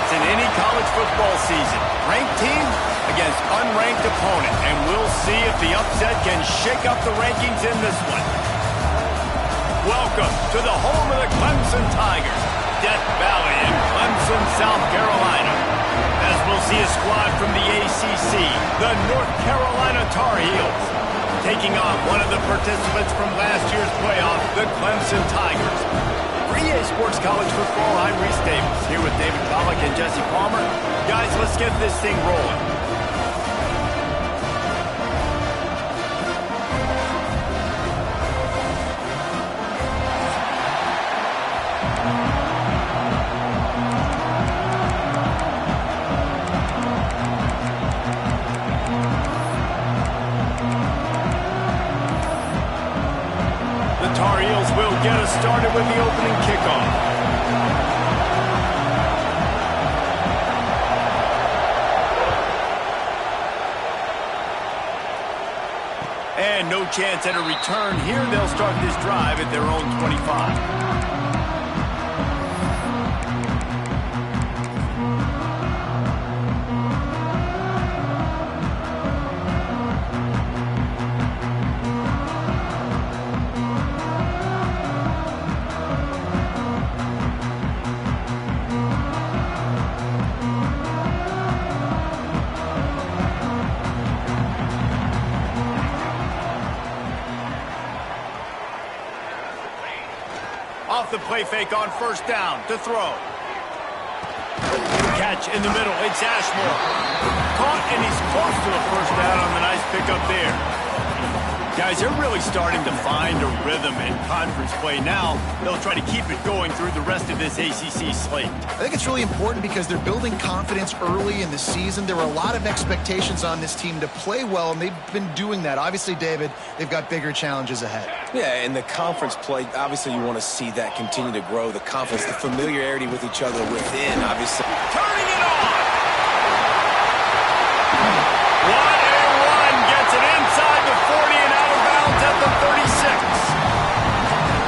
chance in any college football season. Ranked team against unranked opponent, and we'll see if the upset can shake up the rankings in this one. Welcome to the home of the Clemson Tigers, Death Valley in Clemson, South Carolina. As we'll see a squad from the ACC, the North Carolina Tar Heels, taking on one of the participants from last year's playoff, the Clemson Tigers. For EA Sports College Football, I'm Rzsl, here with David Pollack and Jesse Palmer. Guys, let's get this thing rolling. Tar Heels will get us started with the opening kickoff. And no chance at a return here. They'll start this drive at their own 25. Off the play fake on first down to throw. Catch in the middle. It's Ashmore. Caught, and he's close to a first down on the nice pickup there. Guys, they're really starting to find a rhythm in conference play now. They'll try to keep it going through the rest of this ACC slate. I think it's really important because they're building confidence early in the season. There were a lot of expectations on this team to play well, and they've been doing that. Obviously, David, they've got bigger challenges ahead. Yeah, in the conference play, obviously you want to see that continue to grow. The confidence, the familiarity with each other within, obviously. Turning it on! What a run! Gets it inside the 40 and out of bounds at the 36.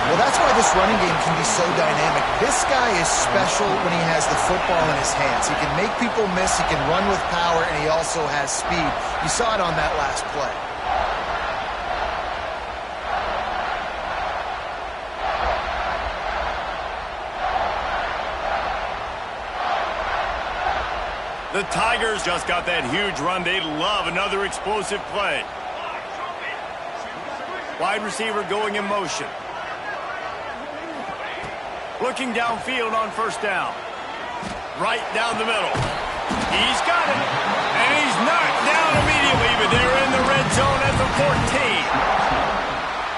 Well, that's why this running game can be so dynamic. This guy is special when he has the football in his hands. He can make people miss, he can run with power, and he also has speed. You saw it on that last play. The Tigers just got that huge run. They love another explosive play. Wide receiver going in motion. Looking downfield on first down. Right down the middle. He's got it. And he's knocked down immediately, but they're in the red zone at the 14.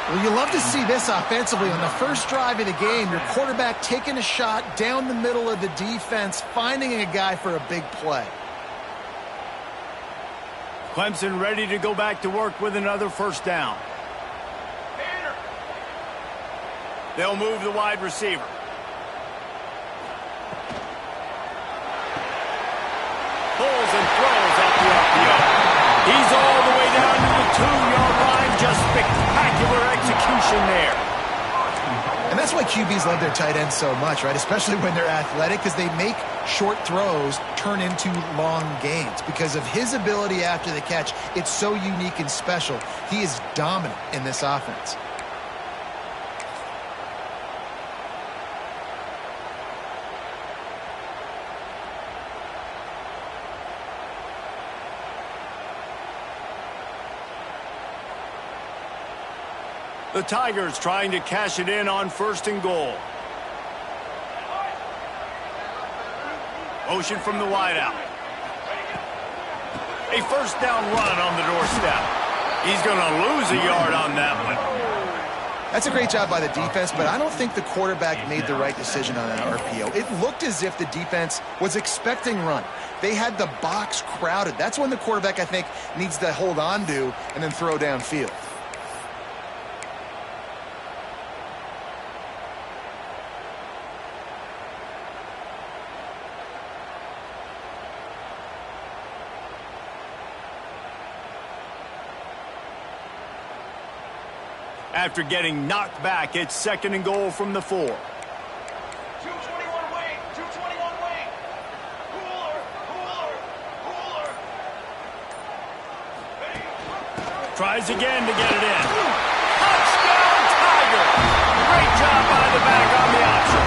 Well, you love to see this offensively. On the first drive of the game, your quarterback taking a shot down the middle of the defense, finding a guy for a big play. Clemson ready to go back to work with another first down. They'll move the wide receiver. Pulls and throws at the RPO. He's all the way down to the 2-yard line. Just spectacular execution there. And that's why QBs love their tight ends so much, right? Especially when they're athletic, because they make short throws turn into long gains. Because of his ability after the catch, it's so unique and special. He is dominant in this offense. The Tigers trying to cash it in on first and goal. Motion from the wideout. A first down run on the doorstep. He's going to lose a yard on that one. That's a great job by the defense, but I don't think the quarterback made the right decision on that RPO. It looked as if the defense was expecting run. They had the box crowded. That's when the quarterback, I think, needs to hold on to and then throw downfield. After getting knocked back, it's second and goal from the 4. 221 wing, 221 wing. Tries again to get it in. Touchdown, Tiger! Great job by the back on the option.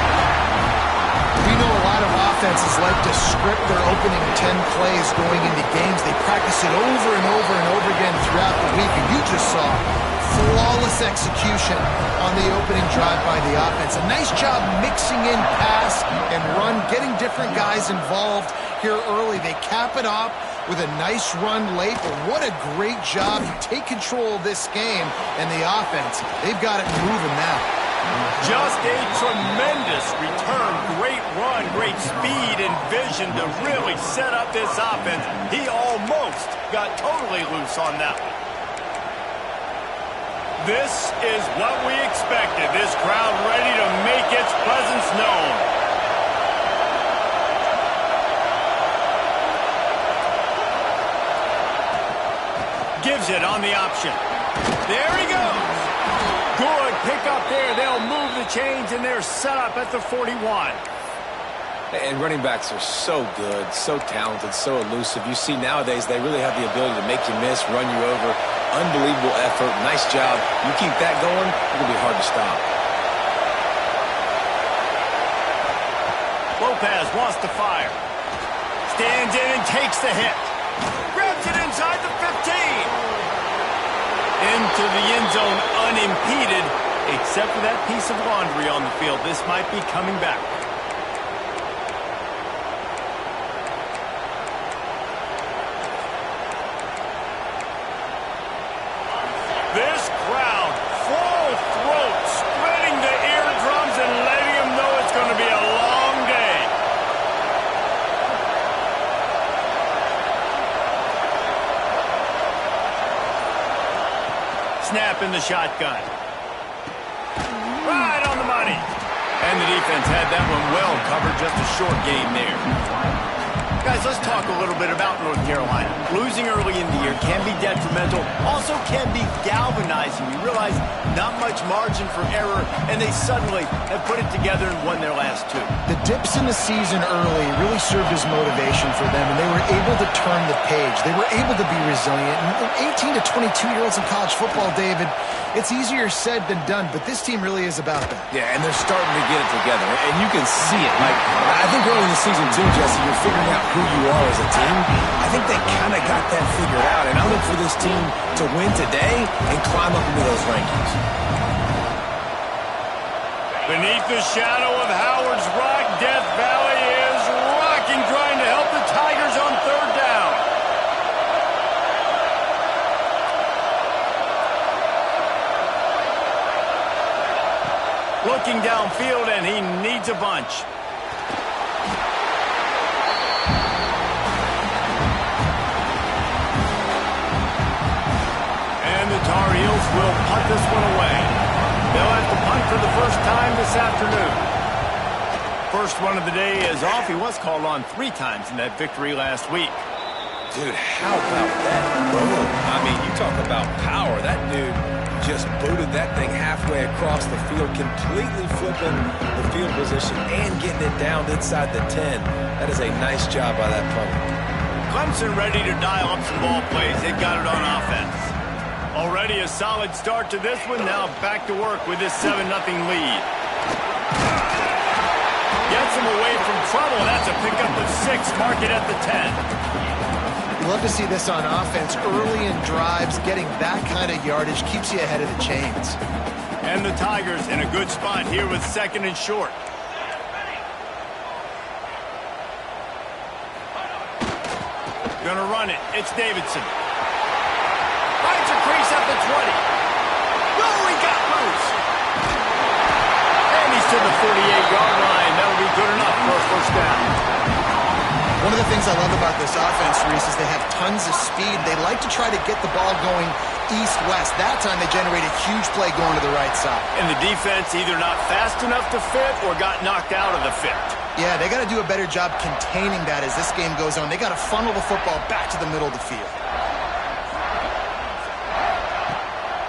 We know a lot of offenses like to script their opening 10 plays going into games. They practice it over and over and over again throughout the week, and you just saw flawless execution on the opening drive by the offense. A nice job mixing in pass and run, getting different guys involved here early. They cap it off with a nice run late, but what a great job. You take control of this game, and the offense, they've got it moving now. Just a tremendous return. Great run, great speed and vision to really set up this offense. He almost got totally loose on that one. This is what we expected. This crowd ready to make its presence known. Gives it on the option. There he goes. Good pick up there. They'll move the chains, and they're set up at the 41. And running backs are so good, so talented, so elusive. You see nowadays they really have the ability to make you miss, run you over. Unbelievable effort. Nice job. You keep that going, it's going to be hard to stop. Lopez wants to fire. Stands in and takes the hit. Grabs it inside the 15. Into the end zone unimpeded, except for that piece of laundry on the field. This might be coming back. This crowd, full throat, spreading the eardrums and letting them know it's going to be a long day. Snap in the shotgun. Right on the money. And the defense had that one well covered. Just a short game there. Guys, let's talk a little bit about North Carolina. Losing early in the year can be detrimental, also can be galvanizing. You realize not much margin for error, and they suddenly have put it together and won their last two. The dips in the season early really served as motivation for them, and they were able to turn the page. They were able to be resilient. And 18 to 22-year-olds in college football, David, it's easier said than done, but this team really is about that. Yeah, and they're starting to get it together, and you can see it. Like, I think early in the season, too, Jesse, you're figuring out who you are as a team. I think they kind of got that figured out, and I look for this team to win today and climb up into those rankings. Beneath the shadow of Howard's Rock, Death Valley is rocking, trying to help the Tigers on third down. Looking downfield, and he needs a bunch. And the Tar Heels will punt this one away. They'll have to punt for the first time this afternoon. First one of the day is off. He was called on 3 times in that victory last week. Dude, how about that boom? I mean, you talk about power. That dude just booted that thing halfway across the field, completely flipping the field position and getting it down inside the 10. That is a nice job by that punter. Clemson ready to dial up some ball plays. They've got it on offense. Already a solid start to this one. Now back to work with this 7-0 lead. Gets them away from trouble. That's a pickup of 6. Mark it at the 10. Love to see this on offense. Early in drives, getting that kind of yardage keeps you ahead of the chains. And the Tigers in a good spot here with 2nd and short. Gonna run it. It's Davidson. Finds a crease at the 20. Oh, he got loose. And he's to the 48-yard line. That'll be good enough for a first down. One of the things I love about this offense, Reese, is they have tons of speed. They like to try to get the ball going east-west. That time they generated a huge play going to the right side. And the defense either not fast enough to fit or got knocked out of the fit. Yeah, they got to do a better job containing that as this game goes on. They got to funnel the football back to the middle of the field.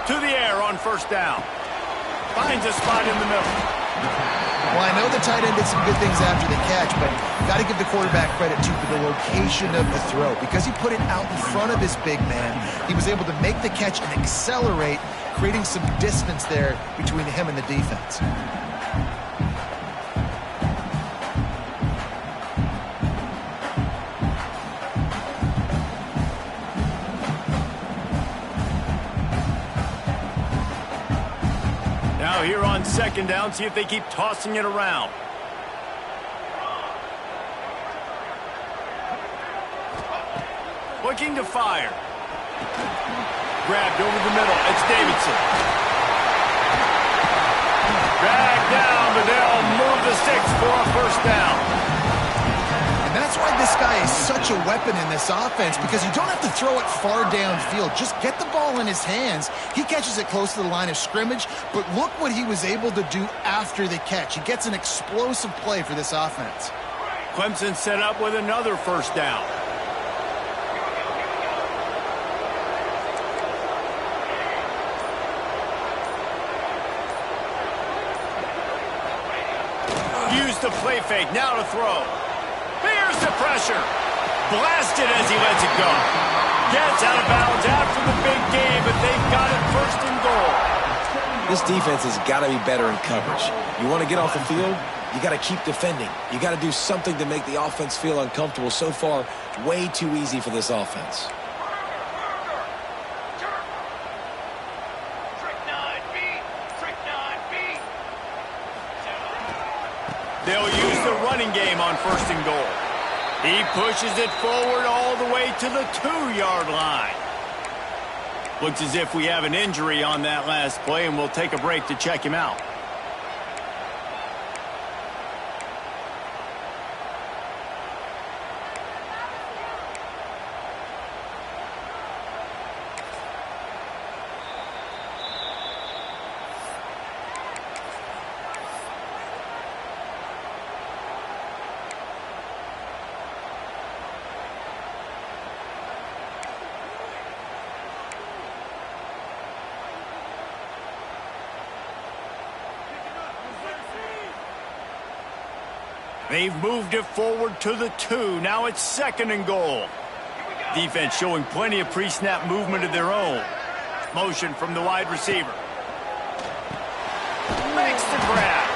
To the air on first down. Finds a spot in the middle. Well, I know the tight end did some good things after the catch, but got to give the quarterback credit, too, for the location of the throw. Because he put it out in front of his big man, he was able to make the catch and accelerate, creating some distance there between him and the defense. Now here on second down, see if they keep tossing it around. Looking to fire. Grabbed over the middle. It's Davidson. Dragged down, but they'll move the sticks for a first down. And that's why this guy is such a weapon in this offense, because you don't have to throw it far downfield. Just get the ball in his hands. He catches it close to the line of scrimmage, but look what he was able to do after the catch. He gets an explosive play for this offense. Clemson set up with another first down. Use the play fake, now to throw. Here's the pressure. Blasted as he lets it go. Gets out of bounds after the big game, but they've got it first and goal. This defense has got to be better in coverage. You want to get off the field, you got to keep defending. You got to do something to make the offense feel uncomfortable. So far, way too easy for this offense. They'll use the running game on first and goal. He pushes it forward all the way to the 2-yard line. Looks as if we have an injury on that last play, and we'll take a break to check him out. They've moved it forward to the 2. Now it's second and goal. Defense showing plenty of pre-snap movement of their own. Motion from the wide receiver. Makes the grab.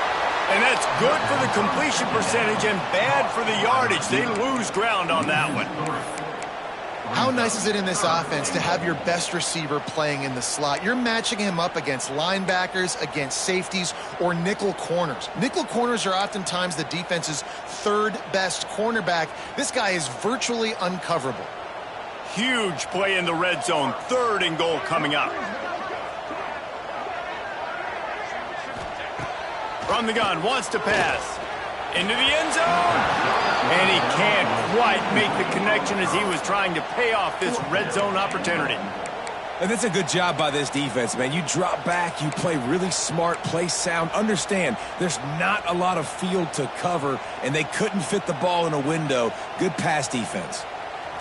And that's good for the completion percentage and bad for the yardage. They lose ground on that one. How nice is it in this offense to have your best receiver playing in the slot? You're matching him up against linebackers, against safeties, or nickel corners. Nickel corners are oftentimes the defense's third best cornerback. This guy is virtually uncoverable. Huge play in the red zone. Third and goal coming up. From the gun, wants to pass. Into the end zone. And he can't quite make the connection as he was trying to pay off this red zone opportunity. And that's a good job by this defense, man. You drop back, you play really smart, play sound. Understand, there's not a lot of field to cover, and they couldn't fit the ball in a window. Good pass defense.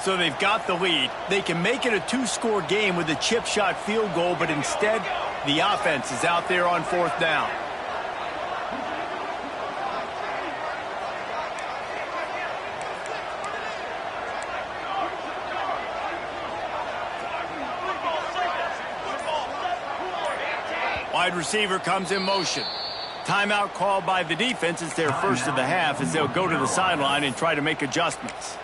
So they've got the lead. They can make it a 2-score game with a chip shot field goal, but instead, the offense is out there on fourth down. Wide receiver comes in motion. Timeout called by the defense. It's their first of the half as they'll go to the sideline and try to make adjustments.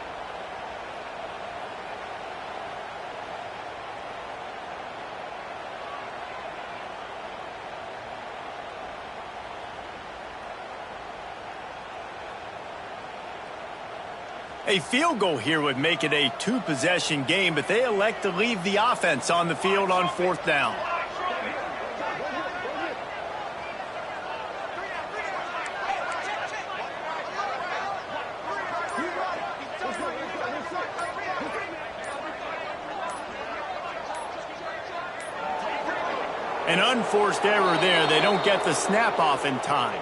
A field goal here would make it a 2-possession game, but they elect to leave the offense on the field on fourth down. An unforced error there. They don't get the snap off in time.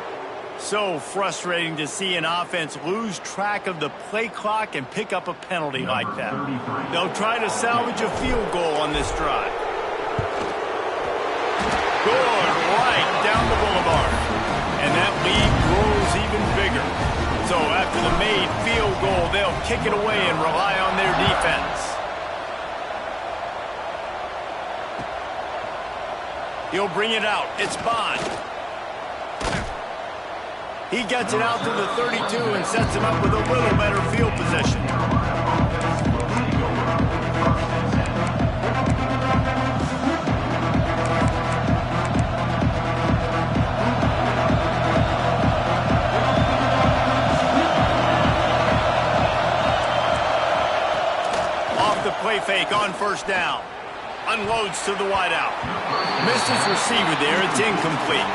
So frustrating to see an offense lose track of the play clock and pick up a penalty like that. They'll try to salvage a field goal on this drive. Good, right down the boulevard. And that lead grows So after the made field goal, they'll kick it away and rely on their defense. He'll bring it out. It's Bond. He gets it out to the 32 and sets him up with a little better field position. Off the play fake on first down. Unloads to the wideout. Misses receiver there. It's incomplete.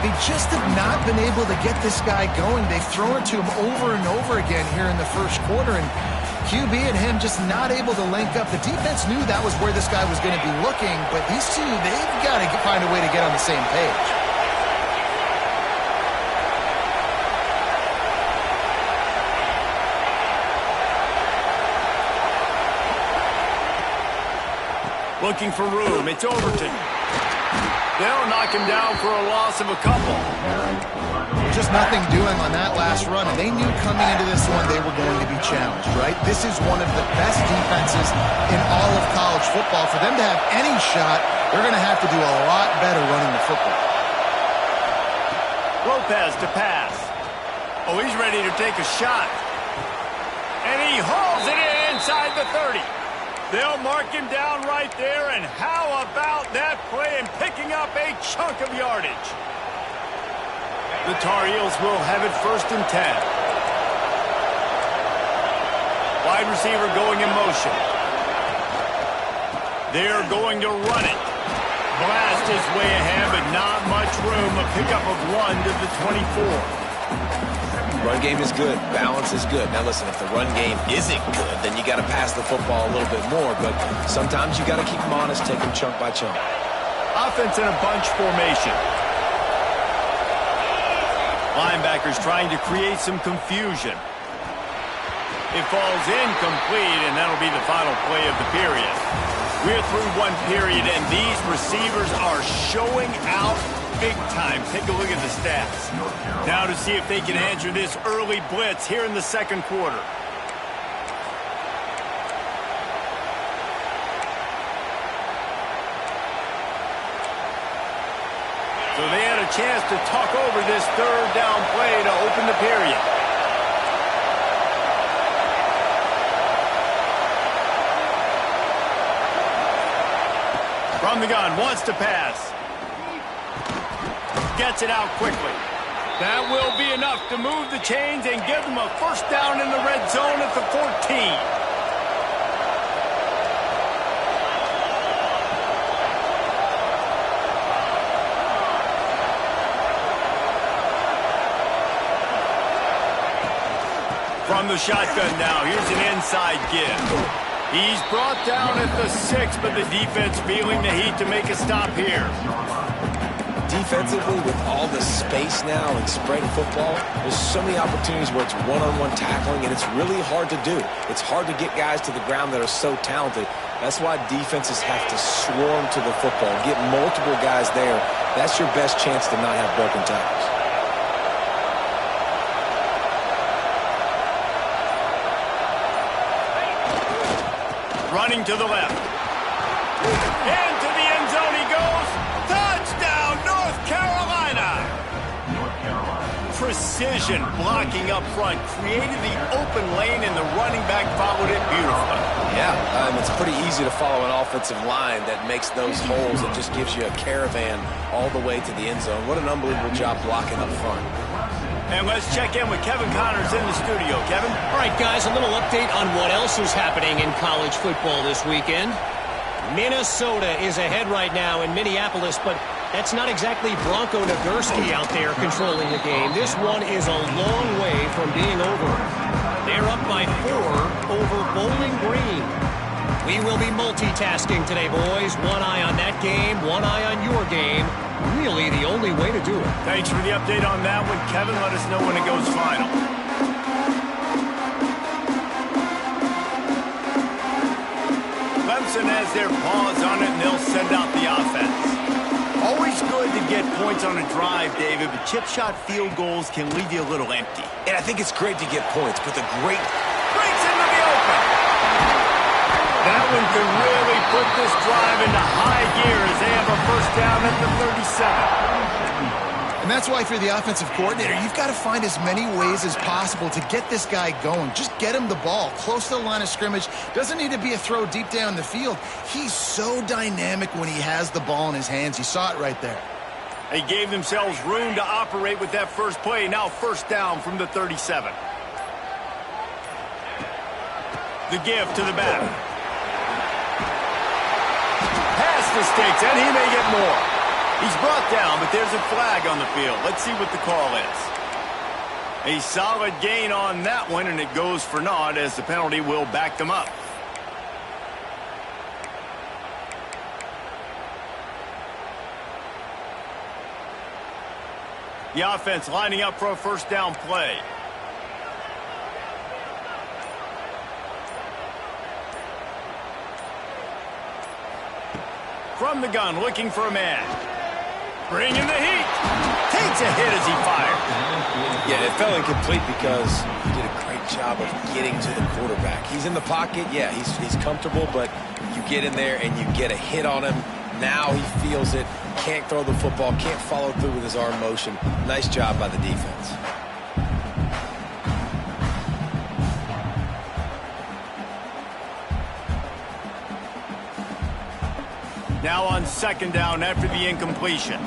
They just have not been able to get this guy going. They've thrown it to him over and over again here in the first quarter, and QB and him just not able to link up. The defense knew that was where this guy was going to be looking, but these two, they've got to find a way to get on the same page. Looking for room. It's Overton. They'll knock him down for a loss of a couple. Just nothing doing on that last run, and they knew coming into this one they were going to be challenged, right? This is one of the best defenses in all of college football. For them to have any shot, they're going to have to do a lot better running the football. Lopez to pass. Oh, he's ready to take a shot. And he hauls it in inside the 30. They'll mark him down right there, and how about that play and picking up a chunk of yardage? The Tar Heels will have it 1st and 10. Wide receiver going in motion. They're going to run it. Blast his way ahead, but not much room. A pickup of 1 to the 24. Run game is good. Balance is good. Now, listen, if the run game isn't good, then you got to pass the football a little bit more. But sometimes you got to keep them honest, take them chunk by chunk. Offense in a bunch formation. Linebackers trying to create some confusion. It falls incomplete, and that'll be the final play of the period. We're through one period, and these receivers are showing out big time. Take a look at the stats. Now to see if they can answer this early blitz here in the second quarter. So they had a chance to talk over this third down play to open the period. From the gun, wants to pass. Gets it out quickly. That will be enough to move the chains and give them a first down in the red zone at the 14. From the shotgun now, here's an inside give. He's brought down at the 6, but the defense feeling the heat to make a stop here. Defensively, with all the space now and spread football, there's so many opportunities where it's one-on-one tackling, and it's really hard to do. It's hard to get guys to the ground that are so talented. That's why defenses have to swarm to the football, get multiple guys there. That's your best chance to not have broken tackles. Running to the left. Into the end zone he goes. Touchdown, North Carolina. Precision blocking up front. Created the open lane, and the running back followed it beautifully. Yeah, it's pretty easy to follow an offensive line that makes those holes and just gives you a caravan all the way to the end zone. What an unbelievable job blocking up front. And let's check in with Kevin Connors in the studio. Kevin? All right, guys, a little update on what else is happening in college football this weekend. Minnesota is ahead right now in Minneapolis, but that's not exactly Bronco Nagurski out there controlling the game. This one is a long way from being over. They're up by 4 over Bowling Green. We will be multitasking today, boys. One eye on that game, one eye on your game. Really the only way to do it. Thanks for the update on that one, Kevin. Let us know when it goes final. Clemson has their paws on it, and they'll send out the offense. Always good to get points on a drive, David, but chip shot field goals can leave you a little empty. And I think it's great to get points, but the great Breaks into the open. That one could really put this drive into high gear as they have a first down at the 37. And that's why if you're the offensive coordinator, you've got to find as many ways as possible to get this guy going. Just get him the ball close to the line of scrimmage. Doesn't need to be a throw deep down the field. He's so dynamic when he has the ball in his hands. You saw it right there. They gave themselves room to operate with that first play. Now first down from the 37. The give to the back. Pass the sticks, and he may get more. He's brought down, but there's a flag on the field. Let's see what the call is. A solid gain on that one, and it goes for naught as the penalty will back them up. The offense lining up for a first down play. From the gun, looking for a man. Bringing the heat. Takes a hit as he fired. Yeah, it fell incomplete because he did a great job of getting to the quarterback. He's in the pocket. Yeah, he's comfortable, but you get in there and you get a hit on him. Now he feels it. Can't throw the football. Can't follow through with his arm motion. Nice job by the defense. Now on second down after the incompletion.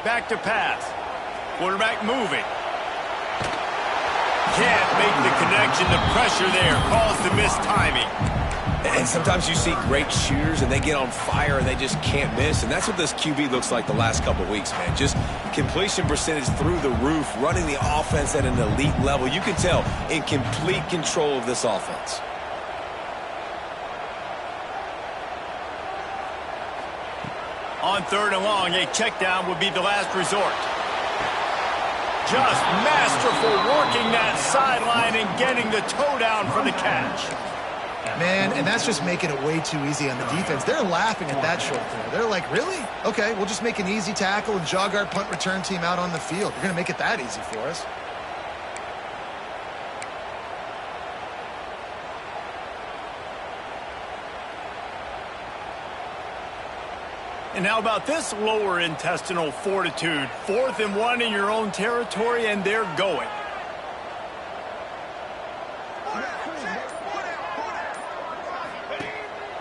Back to pass. Quarterback moving. Can't make the connection. The pressure there caused the missed timing. And sometimes you see great shooters and they get on fire and they just can't miss. And that's what this QB looks like the last couple weeks, man. Just completion percentage through the roof, running the offense at an elite level. You can tell in complete control of this offense. On third and long, a check down would be the last resort. Just masterful working that sideline and getting the toe down for the catch. Man, and that's just making it way too easy on the defense. They're laughing at that short throw. They're like, really? Okay, we'll just make an easy tackle and jog our punt return team out on the field. You're going to make it that easy for us. And how about this lower intestinal fortitude? 4th and 1 in your own territory, and they're going.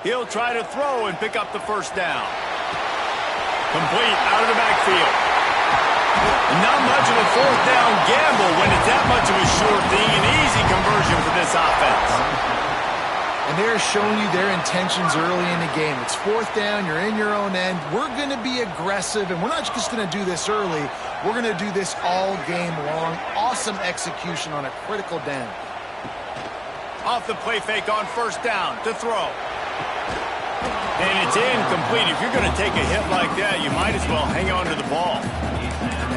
He'll try to throw and pick up the first down. Complete out of the backfield. Not much of a fourth down gamble when it's that much of a sure thing. An easy conversion for this offense. And they're showing you their intentions early in the game. It's fourth down. You're in your own end. We're going to be aggressive, and we're not just going to do this early. We're going to do this all game long. Awesome execution on a critical down. Off the play fake on first down to throw. And it's incomplete. If you're going to take a hit like that, you might as well hang on to the ball.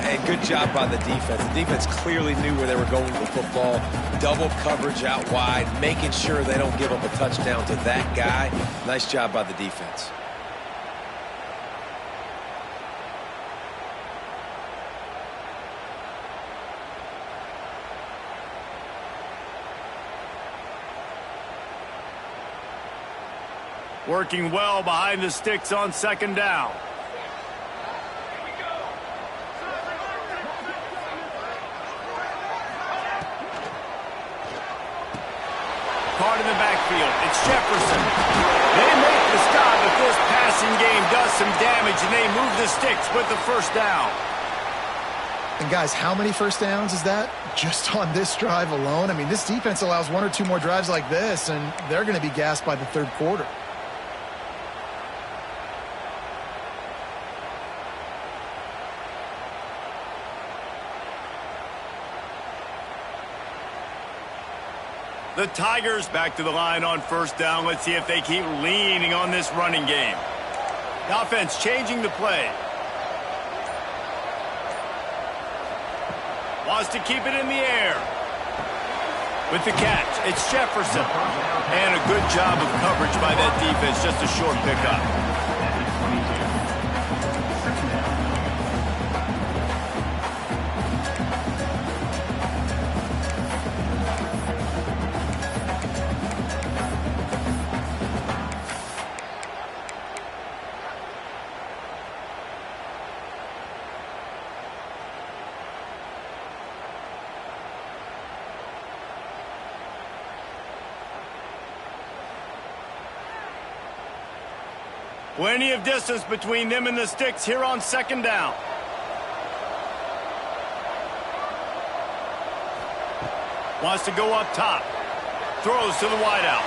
And good job by the defense. The defense clearly knew where they were going with the football. Double coverage out wide, making sure they don't give up a touchdown to that guy. Nice job by the defense. Working well behind the sticks on second down. Caught in the backfield. It's Jefferson. They make the stop, but this passing game does some damage, and they move the sticks with the first down. And guys, how many first downs is that? Just on this drive alone? I mean, this defense allows 1 or 2 more drives like this, and they're going to be gassed by the third quarter. The Tigers back to the line on first down. Let's see if they keep leaning on this running game. The offense changing the play. Wants to keep it in the air. With the catch, it's Jefferson. And a good job of coverage by that defense, just a short pickup. Plenty of distance between them and the sticks here on second down. Wants to go up top. Throws to the wideout.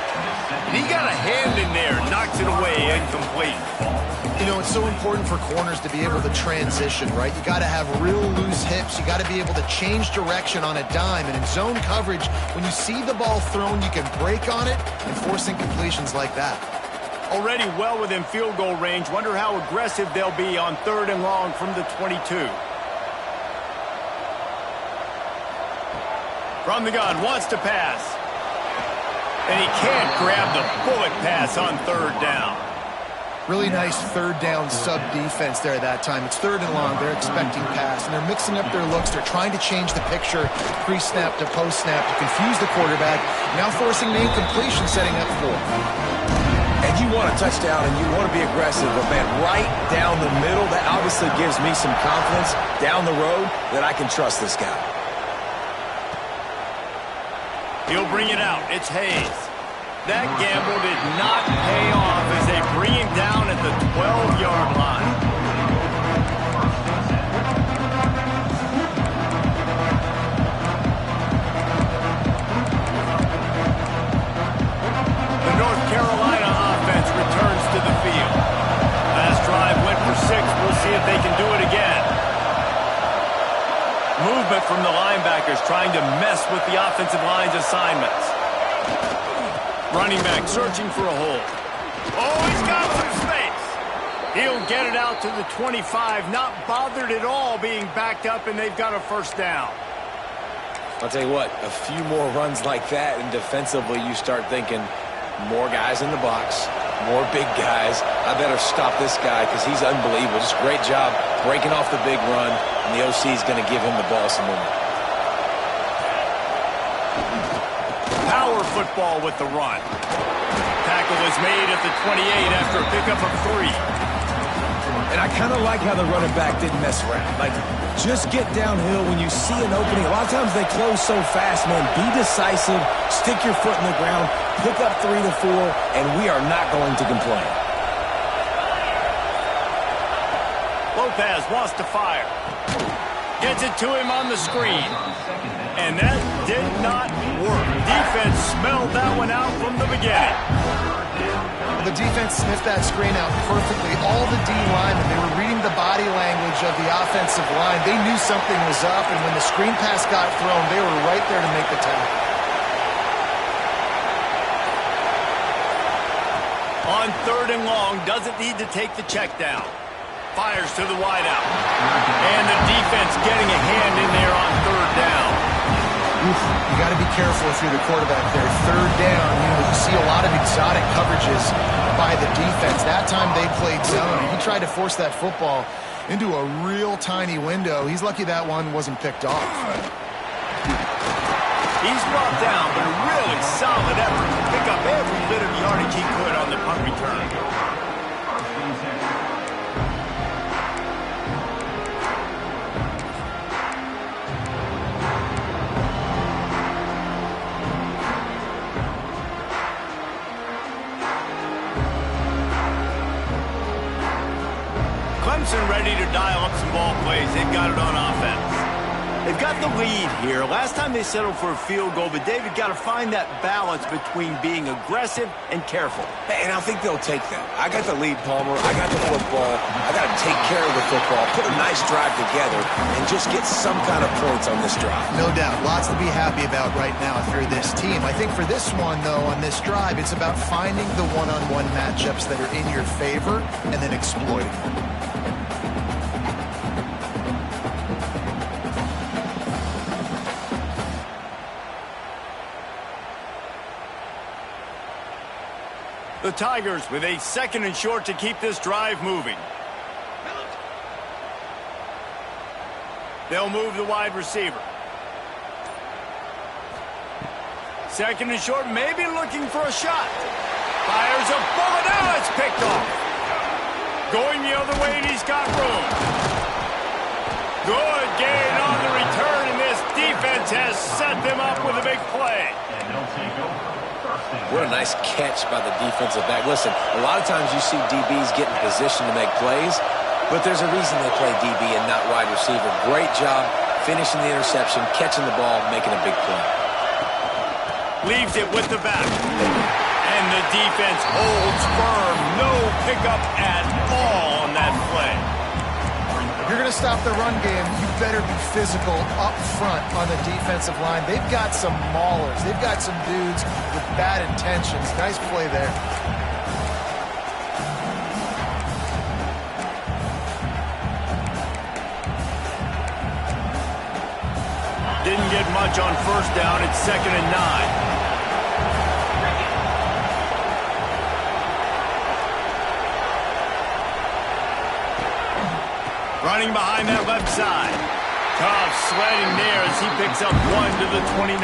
And he got a hand in there. Knocks it away. Incomplete. You know, it's so important for corners to be able to transition, right? You got to have real loose hips. You got to be able to change direction on a dime. And in zone coverage, when you see the ball thrown, you can break on it and force incompletions like that. Already well within field goal range. Wonder how aggressive they'll be on 3rd and long from the 22. From the gun, wants to pass. And he can't grab the bullet pass on 3rd down. Really nice 3rd down sub-defense there that time. It's 3rd and long. They're expecting pass, and they're mixing up their looks. They're trying to change the picture pre-snap to post-snap to confuse the quarterback. Now forcing the incompletion, setting up 4. And you want a touchdown and you want to be aggressive, but man, right down the middle, that obviously gives me some confidence down the road that I can trust this guy. He'll bring it out. It's Hayes. That gamble did not pay off as they bring him down at the 12-yard line. The North Carolina offense returns to the field. Last drive went for 6. We'll see if they can do it again. Movement from the linebackers trying to mess with the offensive line's assignments. Running back searching for a hole. Oh, he's got some space. He'll get it out to the 25, not bothered at all being backed up, and they've got a 1st down. I'll tell you what, a few more runs like that, and defensively you start thinking, more guys in the box, more big guys. I better stop this guy because he's unbelievable. Just great job breaking off the big run, and the OC is going to give him the ball some more. Power football with the run. Tackle is made at the 28 after a pickup of 3. And I kind of like how the running back didn't mess around. Like, just get downhill when you see an opening. A lot of times they close so fast, man. Be decisive, stick your foot in the ground, pick up 3 to 4, and we are not going to complain. Lopez wants to fire. Gets it to him on the screen. And that did not work. Defense smelled that one out from the beginning. The defense sniffed that screen out perfectly. All the D linemen, they were reading the body language of the offensive line. They knew something was up, and when the screen pass got thrown, they were right there to make the tackle. On 3rd and long, doesn't need to take the check down. Fires to the wideout. And the defense getting a hand in there on 3rd down. You got to be careful if you're the quarterback there. 3rd down, you see a lot of exotic coverages by the defense. That time they played zone. He tried to force that football into a real tiny window. He's lucky that one wasn't picked off. He's brought down, but a really solid effort to pick up every bit of yardage he could on the punt return. Clemson ready to dial up some ball plays. They've got it on offense. They've got the lead here. Last time they settled for a field goal, but David got to find that balance between being aggressive and careful. And I think they'll take that. I got the lead, Palmer. I got the football. I got to take care of the football, put a nice drive together, and just get some kind of points on this drive. No doubt. Lots to be happy about right now if you're this team. I think for this one, though, on this drive, it's about finding the one-on-one matchups that are in your favor and then exploiting them. The Tigers with a 2nd and short to keep this drive moving. They'll move the wide receiver. 2nd and short, maybe looking for a shot. Fires a bullet. Now it's picked off. Going the other way, and he's got room. Good gain on the return, and this defense has set them up with a big play. What a nice catch by the defensive back. Listen, a lot of times you see DBs get in position to make plays, but there's a reason they play DB and not wide receiver. Great job finishing the interception, catching the ball, making a big play. Leaves it with the back. And the defense holds firm. No pickup at all on that play. If you're going to stop the run game, you better be physical up front on the defensive line. They've got some maulers. They've got some dudes with bad intentions. Nice play there. Didn't get much on 1st down. It's 2nd and 9. Running behind that left side. Tough sledding there as he picks up 1 to the 29.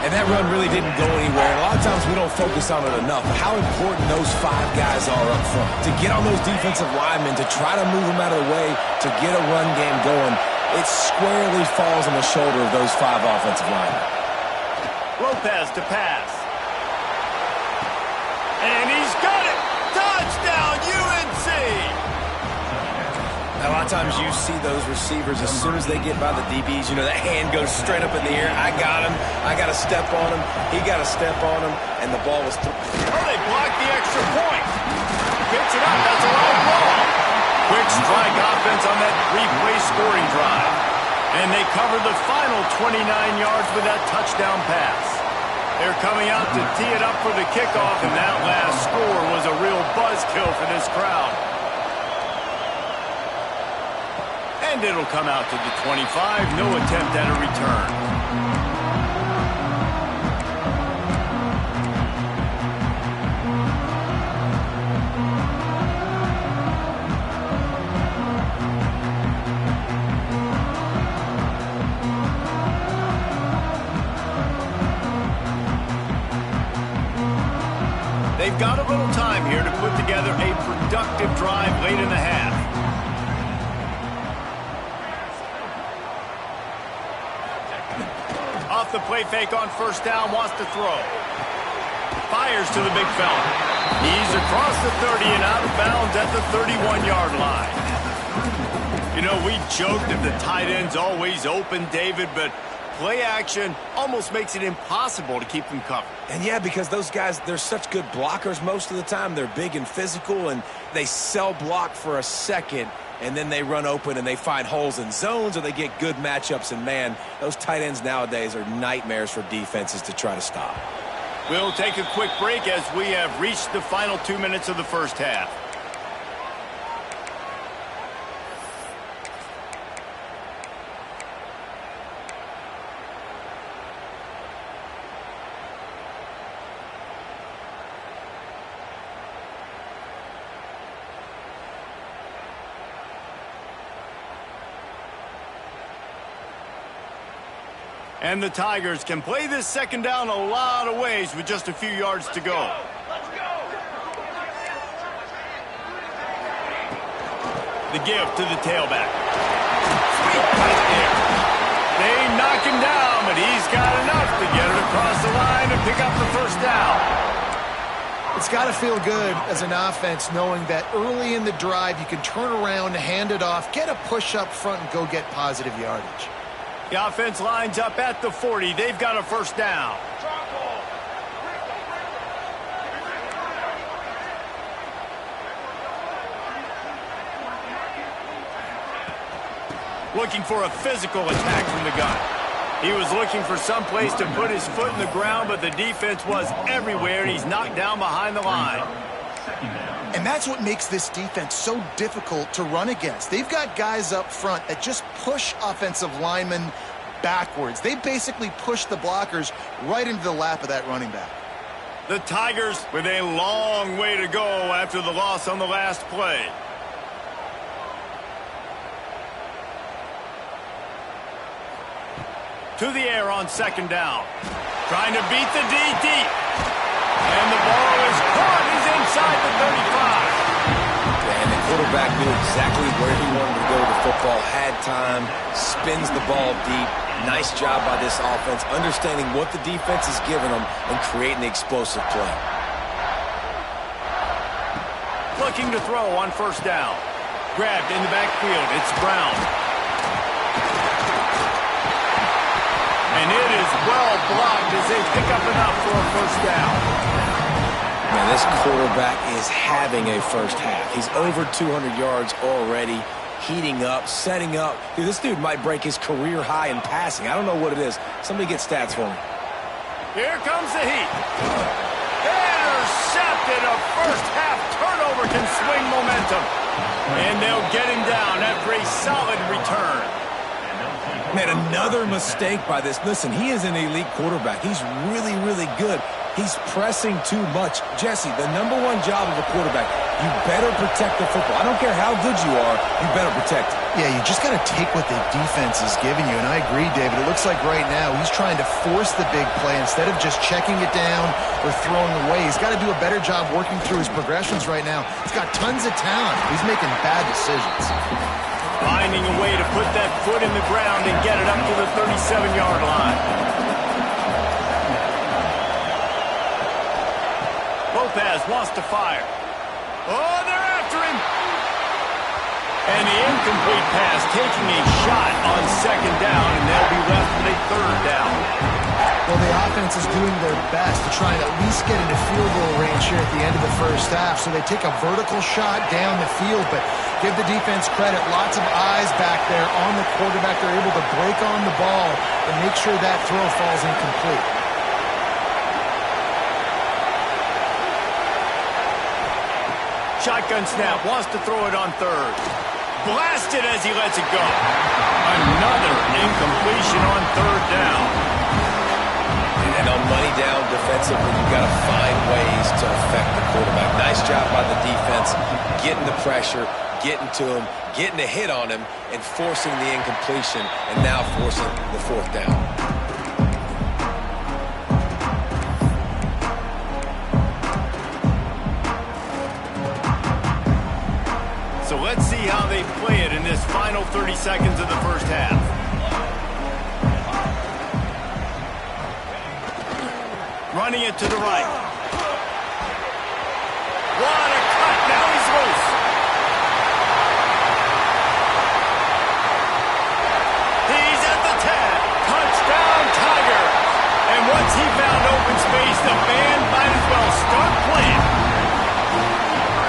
And that run really didn't go anywhere. And a lot of times we don't focus on it enough. How important those 5 guys are up front. To get on those defensive linemen, to try to move them out of the way, to get a run game going, it squarely falls on the shoulder of those 5 offensive linemen. Lopez to pass. And he's got it. Touchdown, UNC. A lot of times you see those receivers, as soon as they get by the DBs, you know, that hand goes straight up in the air. I got him. I got to step on him. He got to step on him. And the ball was through. Oh, they blocked the extra point. Picks it up. That's a long ball. Quick strike offense on that 3-play scoring drive. And they covered the final 29 yards with that touchdown pass. They're coming out to tee it up for the kickoff, and that last score was a real buzzkill for this crowd. And it'll come out to the 25. No attempt at a return. They've got a little time here to put together a productive drive late in the half. Off the play fake on 1st down, wants to throw. Fires to the big fella. He's across the 30 and out of bounds at the 31-yard line. You know, we joked that the tight end's always open, David, but play action almost makes it impossible to keep them covered. And yeah, because those guys, they're such good blockers most of the time. They're big and physical, and they sell block for a second, and then they run open and they find holes in zones, or they get good matchups. And man, those tight ends nowadays are nightmares for defenses to try to stop. We'll take a quick break as we have reached the final 2 minutes of the first half. And the Tigers can play this 2nd down a lot of ways with just a few yards to go. The give to the tailback. Sweet right there. They knock him down, but he's got enough to get it across the line and pick up the 1st down. It's got to feel good as an offense knowing that early in the drive you can turn around, hand it off, get a push up front, and go get positive yardage. The offense lines up at the 40. They've got a 1st down. Looking for a physical attack from the gun. He was looking for some place to put his foot in the ground, but the defense was everywhere, and he's knocked down behind the line. And that's what makes this defense so difficult to run against. They've got guys up front that just push offensive linemen backwards. They basically push the blockers right into the lap of that running back. The Tigers with a long way to go after the loss on the last play. To the air on second down. Trying to beat the D deep. And the ball is caught. He's inside the 35. And the quarterback knew exactly where he wanted to go with the football, had time, spins the ball deep. Nice job by this offense, understanding what the defense is giving them and creating the explosive play. Looking to throw on first down. Grabbed in the backfield. It's Brown. And it is well blocked as they pick up enough for a first down. Man, this quarterback is having a first half. He's over 200 yards already, heating up, setting up. Dude, this dude might break his career high in passing. I don't know what it is. Somebody get stats for me. Here comes the heat. Intercepted. A first half turnover can swing momentum. And they'll get him down after a solid return. Man, another mistake by this. Listen, he is an elite quarterback. He's really, really good. He's pressing too much. Jesse, the number one job of a quarterback, you better protect the football. I don't care how good you are, you better protect it. Yeah, you just got to take what the defense is giving you. And I agree, David. It looks like right now he's trying to force the big play instead of just checking it down or throwing away. He's got to do a better job working through his progressions right now. He's got tons of talent. He's making bad decisions. Finding a way to put that foot in the ground and get it up to the 37-yard line. Lopez wants to fire. Oh, they're after him. And the incomplete pass taking a shot on second down, and they'll be left with a third down. Well, the offense is doing their best to try and at least get into field goal range here at the end of the first half. So they take a vertical shot down the field, but give the defense credit. Lots of eyes back there on the quarterback. They're able to break on the ball and make sure that throw falls incomplete. Shotgun snap, wants to throw it on third. Blasted as he lets it go. Another incompletion on third down. And on money down defensively, you've got to find ways to affect the quarterback. Nice job by the defense, getting the pressure, getting to him, getting a hit on him, and forcing the incompletion, and now forcing the fourth down. So let's see how they play it in this final 30 seconds of the first half. Running it to the right. What a cut. Now he's loose. He's at the 10. Touchdown, Tiger. And once he found open space, the band might as well start playing.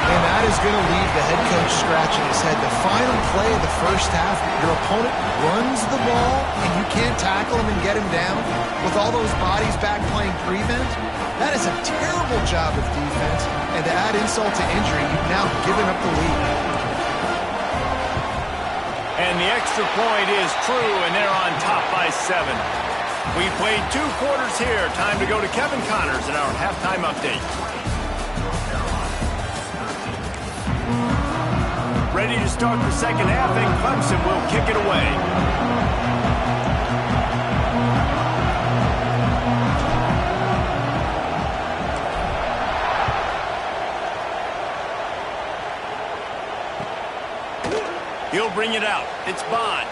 And that is going to leave the head coach scratching his head. The final play of the first half, your opponent runs the ball, and you can't tackle him and get him down with all those bodies back playing prevent. That is a terrible job of defense. And to add insult to injury, you've now given up the lead. And the extra point is true, and they're on top by 7. We played 2 quarters here. Time to go to Kevin Connors in our halftime update. Ready to start the second half, and Clemson will kick it away. He'll bring it out. It's Bond.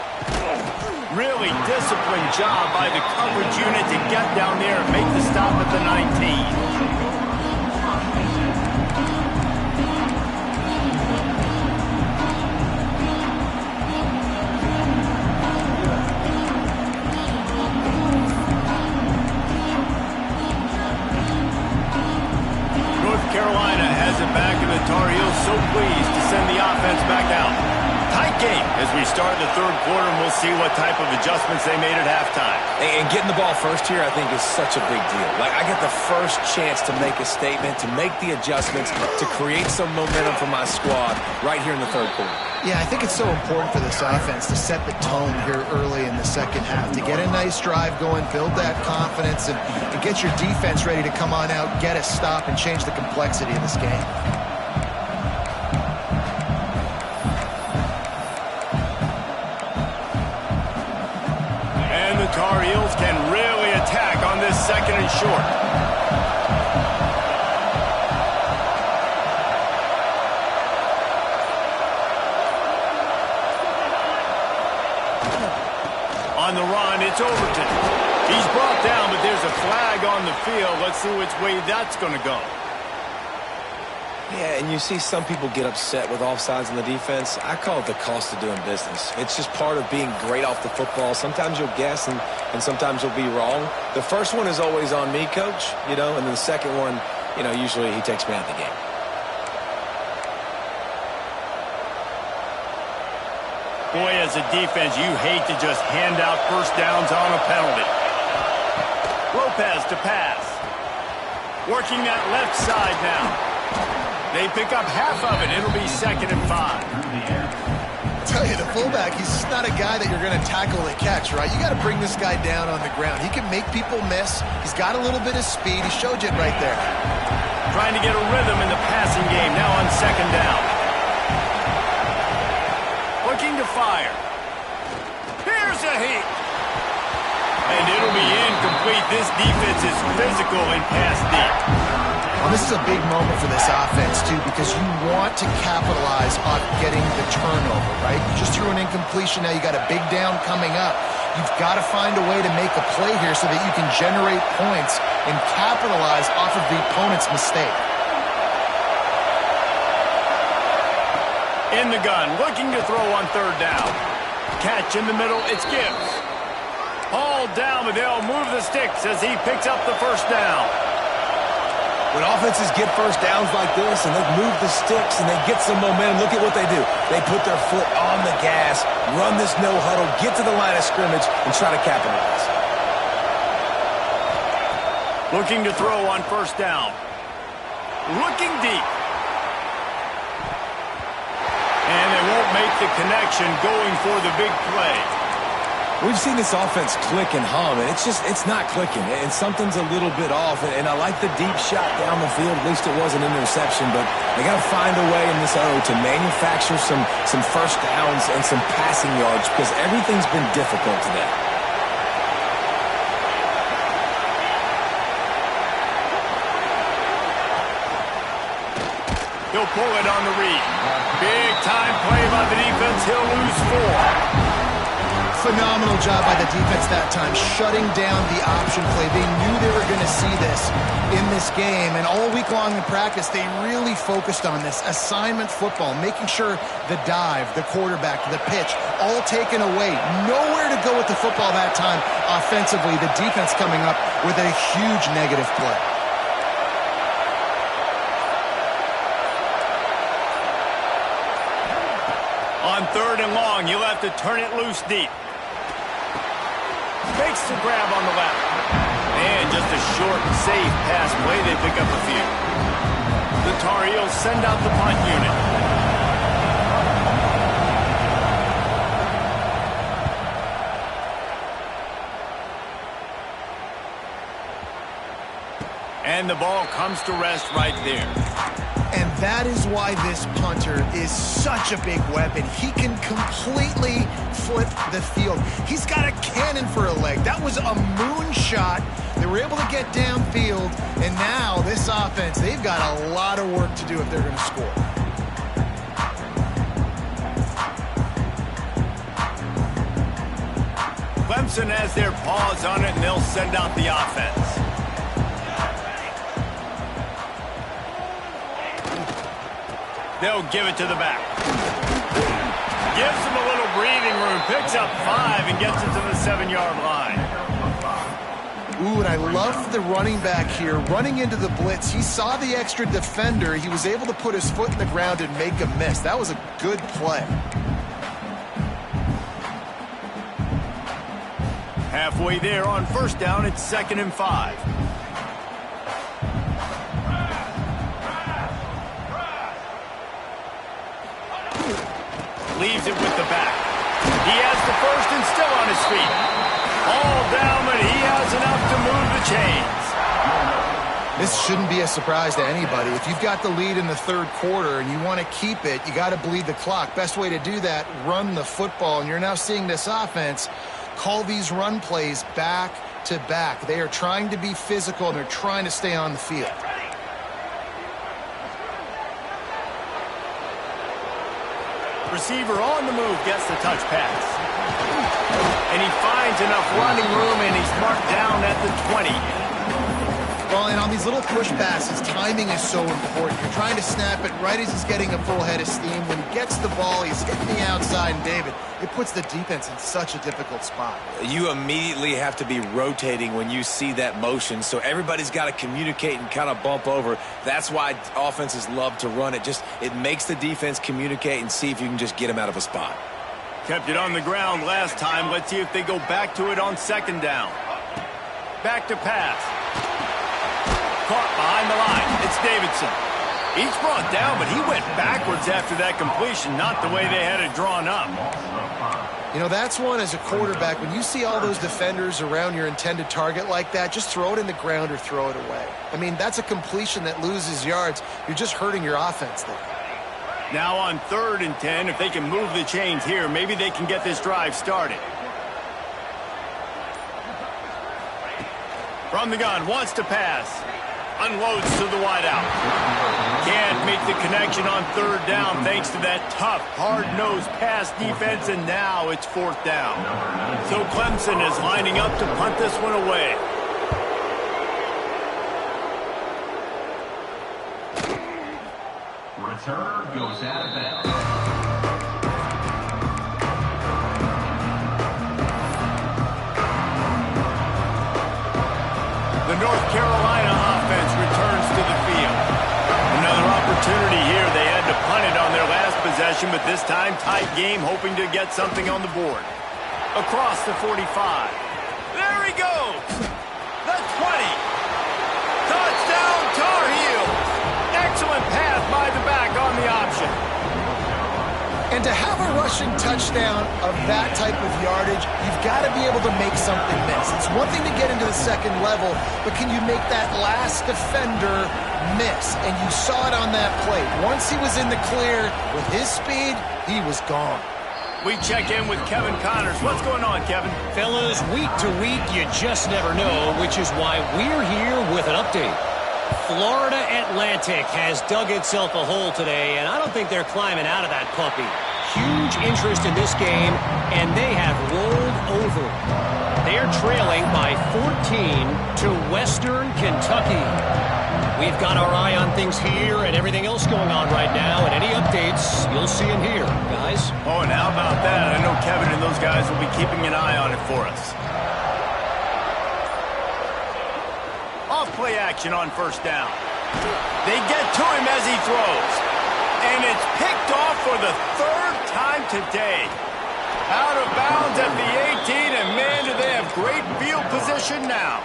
Really disciplined job by the coverage unit to get down there and make the stop at the 19. Carolina has it back, and the Tar Heels so pleased to send the offense back out. Tight game as we start the third quarter, and we'll see what type of adjustments they made at halftime. And getting the ball first here, I think, is such a big deal. Like, I get the first chance to make a statement, to make the adjustments, to create some momentum for my squad right here in the third quarter. Yeah, I think it's so important for this offense to set the tone here early in the second half, to get a nice drive going, build that confidence, and get your defense ready to come on out, get a stop, and change the complexity of this game. And the Tar Heels can really attack on this second and short. On the run, it's Overton. He's brought down, but there's a flag on the field. Let's see which way that's going to go. Yeah, and you see some people get upset with offsides in the defense. I call it the cost of doing business. It's just part of being great off the football. Sometimes you'll guess, and sometimes you'll be wrong. The first one is always on me, Coach, and then the second one, usually he takes me out of the game. Boy, as a defense, you hate to just hand out first downs on a penalty. Lopez to pass. Working that left side now. They pick up half of it. It'll be 2nd and 5. I'll tell you, the fullback, he's not a guy that you're going to tackle the catch, right? You got to bring this guy down on the ground. He can make people miss. He's got a little bit of speed. He showed you it right there. Trying to get a rhythm in the passing game now on 2nd down. Looking to fire. Here's a heat. And it'll be incomplete. This defense is physical and pass deep. Well, this is a big moment for this offense, too, because you want to capitalize on getting the turnover, right? You just threw an incompletion. Now you got a big down coming up. You've got to find a way to make a play here so that you can generate points and capitalize off of the opponent's mistake. In the gun, looking to throw on 3rd down. Catch in the middle, it's Gibbs. Hauled down, but they'll move the sticks as he picks up the 1st down. When offenses get first downs like this and they move the sticks and they get some momentum, look at what they do. They put their foot on the gas, run this no huddle, get to the line of scrimmage, and try to capitalize. Looking to throw on 1st down. Looking deep. And they won't make the connection going for the big play. We've seen this offense click and hum, and it's not clicking, and something's a little bit off. And I like the deep shot down the field. At least it was an interception, but they got to find a way in this to manufacture some first downs and some passing yards because everything's been difficult today. He'll pull it on the read. Big time play by the defense. He'll lose 4. Phenomenal job by the defense that time, shutting down the option play. They knew they were going to see this in this game, and all week long in practice, they really focused on this assignment football, making sure the dive, the quarterback, the pitch, all taken away. Nowhere to go with the football that time offensively. The defense coming up with a huge negative play. On 3rd and long, you'll have to turn it loose deep. Makes the grab on the left. And just a short, safe pass play. They pick up a few. The Tar Heels send out the punt unit. And the ball comes to rest right there. And that is why this punter is such a big weapon. He can completely flip the field. He's got a cannon for a leg. That was a moonshot. They were able to get downfield, and now this offense, they've got a lot of work to do if they're going to score. Clemson has their paws on it, and they'll send out the offense. They'll give it to the back. Gives him a little breathing room. Picks up 5 and gets it to the 7-yard line. Ooh, and I love the running back here. Running into the blitz, he saw the extra defender. He was able to put his foot in the ground and make a miss. That was a good play. Halfway there on first down, it's 2nd and 5. Leaves it with the back. He has the first and still on his feet. All down, but he has enough to move the chains. This shouldn't be a surprise to anybody. If you've got the lead in the third quarter and you want to keep it, you got to bleed the clock. Best way to do that, run the football. And you're now seeing this offense call these run plays back to back. They are trying to be physical and they're trying to stay on the field. Receiver on the move gets the touch pass. And he finds enough running room, and he's marked down at the 20. Well, and on these little push passes, timing is so important. You're trying to snap it right as he's getting a full head of steam. When he gets the ball, he's hitting the outside, and David, it puts the defense in such a difficult spot. You immediately have to be rotating when you see that motion, so everybody's got to communicate and kind of bump over. That's why offenses love to run it. It makes the defense communicate and see if you can just get them out of a spot. Kept it on the ground last time. Let's see if they go back to it on 2nd down. Back to pass. Caught behind the line. It's Davidson. He's brought down, but he went backwards after that completion, not the way they had it drawn up. You know, that's one as a quarterback. When you see all those defenders around your intended target like that, just throw it in the ground or throw it away. I mean, that's a completion that loses yards. You're just hurting your offense there. Now on 3rd and 10, if they can move the chains here, maybe they can get this drive started. From the gun, wants to pass. Unloads to the wideout. Can't make the connection on 3rd down thanks to that tough, hard-nosed pass defense, and now it's 4th down. So Clemson is lining up to punt this one away. Return goes out of bounds. The North Carolina offense returns to the field. Another opportunity here. They had to punt it on their last possession, but this time tight game, hoping to get something on the board. Across the 45. There he goes. The 20. Touchdown Tar Heels. Excellent pass by the back on the option. And to have a rushing touchdown of that type of yardage, you've got to be able to make something miss. It's one thing to get into the second level, but can you make that last defender miss? And you saw it on that play. Once he was in the clear with his speed, he was gone. We check in with Kevin Connors. What's going on, Kevin? Fellas, week to week, you just never know, which is why we're here with an update. Florida Atlantic has dug itself a hole today, and I don't think they're climbing out of that puppy. Huge interest in this game, and they have rolled over. They're trailing by 14 to Western Kentucky. We've got our eye on things here and everything else going on right now, and any updates, you'll see them here, guys. Oh, and how about that? I know Kevin and those guys will be keeping an eye on it for us. Off-play action on 1st down. They get to him as he throws. And it's picked off for the 3rd time today. Out of bounds at the 18, and man, do they have great field position now.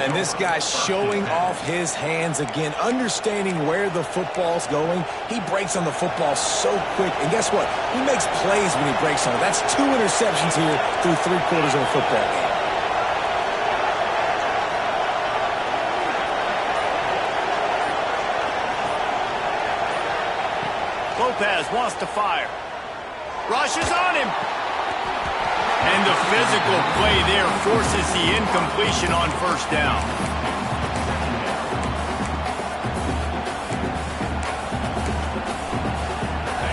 And this guy's showing off his hands again, understanding where the football's going. He breaks on the football so quick. And guess what? He makes plays when he breaks on it. That's 2 interceptions here through 3 quarters of a football game. Lopez wants to fire. Rushes on him. And the physical play there forces the incompletion on 1st down.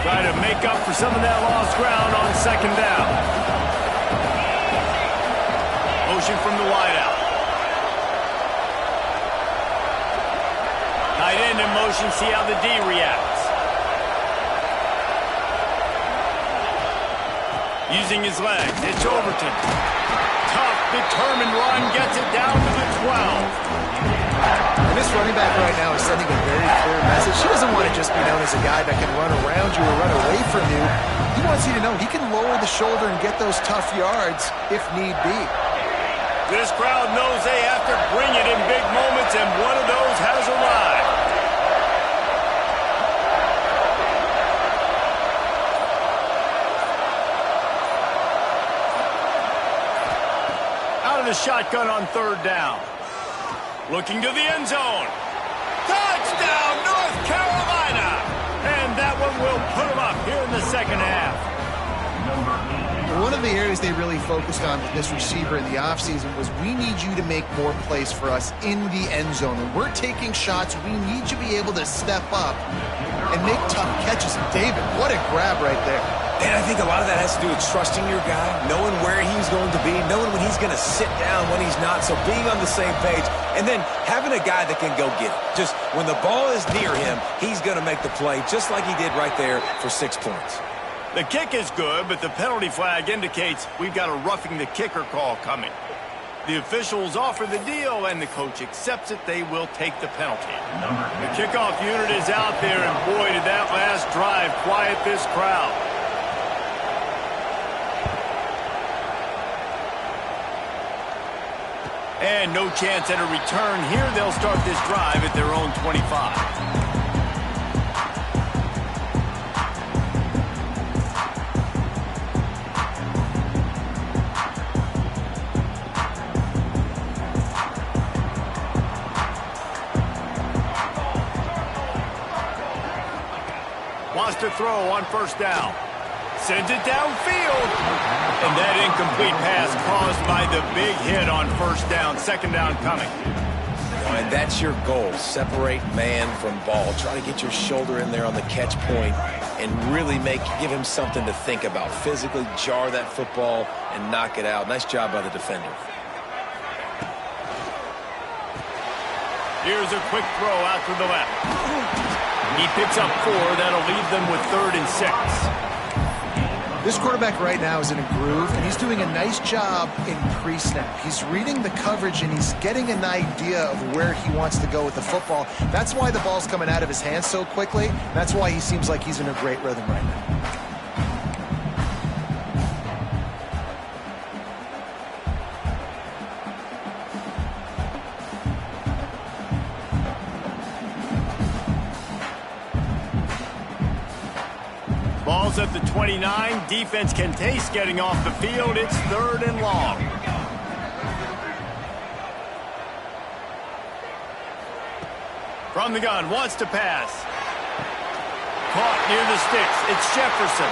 Try to make up for some of that lost ground on 2nd down. Motion from the wideout. Tight end in motion, see how the D reacts. Using his legs, it's Overton. Tough, determined run, gets it down to the 12. And this running back right now is sending a very clear message. He doesn't want to just be known as a guy that can run around you or run away from you. He wants you to know he can lower the shoulder and get those tough yards if need be. This crowd knows they have to bring it in big moments, and one of those has arrived. Out of the shotgun on third down. Looking to the end zone. Touchdown, North Carolina! And that one will put them up here in the second half. One of the areas they really focused on with this receiver in the offseason was we need you to make more plays for us in the end zone. When we're taking shots, we need you to be able to step up and make tough catches. And David, what a grab right there. And I think a lot of that has to do with trusting your guy, knowing where he's going to be, knowing when he's going to sit down, when he's not, so being on the same page, and then having a guy that can go get it. Just when the ball is near him, he's going to make the play, just like he did right there for 6 points. The kick is good, but the penalty flag indicates we've got a roughing the kicker call coming. The officials offer the deal, and the coach accepts it. They will take the penalty. The kickoff unit is out there, and boy, did that last drive quiet this crowd. And no chance at a return here. They'll start this drive at their own 25. Wants to throw on first down. Sends it downfield. And that incomplete pass caused by the big hit on first down. Second down coming. And that's your goal. Separate man from ball. Try to get your shoulder in there on the catch point and really give him something to think about. Physically jar that football and knock it out. Nice job by the defender. Here's a quick throw out to the left. He picks up 4. That'll leave them with 3rd and 6. This quarterback right now is in a groove, and he's doing a nice job in pre-snap. He's reading the coverage, and he's getting an idea of where he wants to go with the football. That's why the ball's coming out of his hands so quickly. That's why he seems like he's in a great rhythm right now. Ball's at the 29. Defense can taste getting off the field. It's 3rd and long. From the gun, wants to pass. Caught near the sticks. It's Jefferson.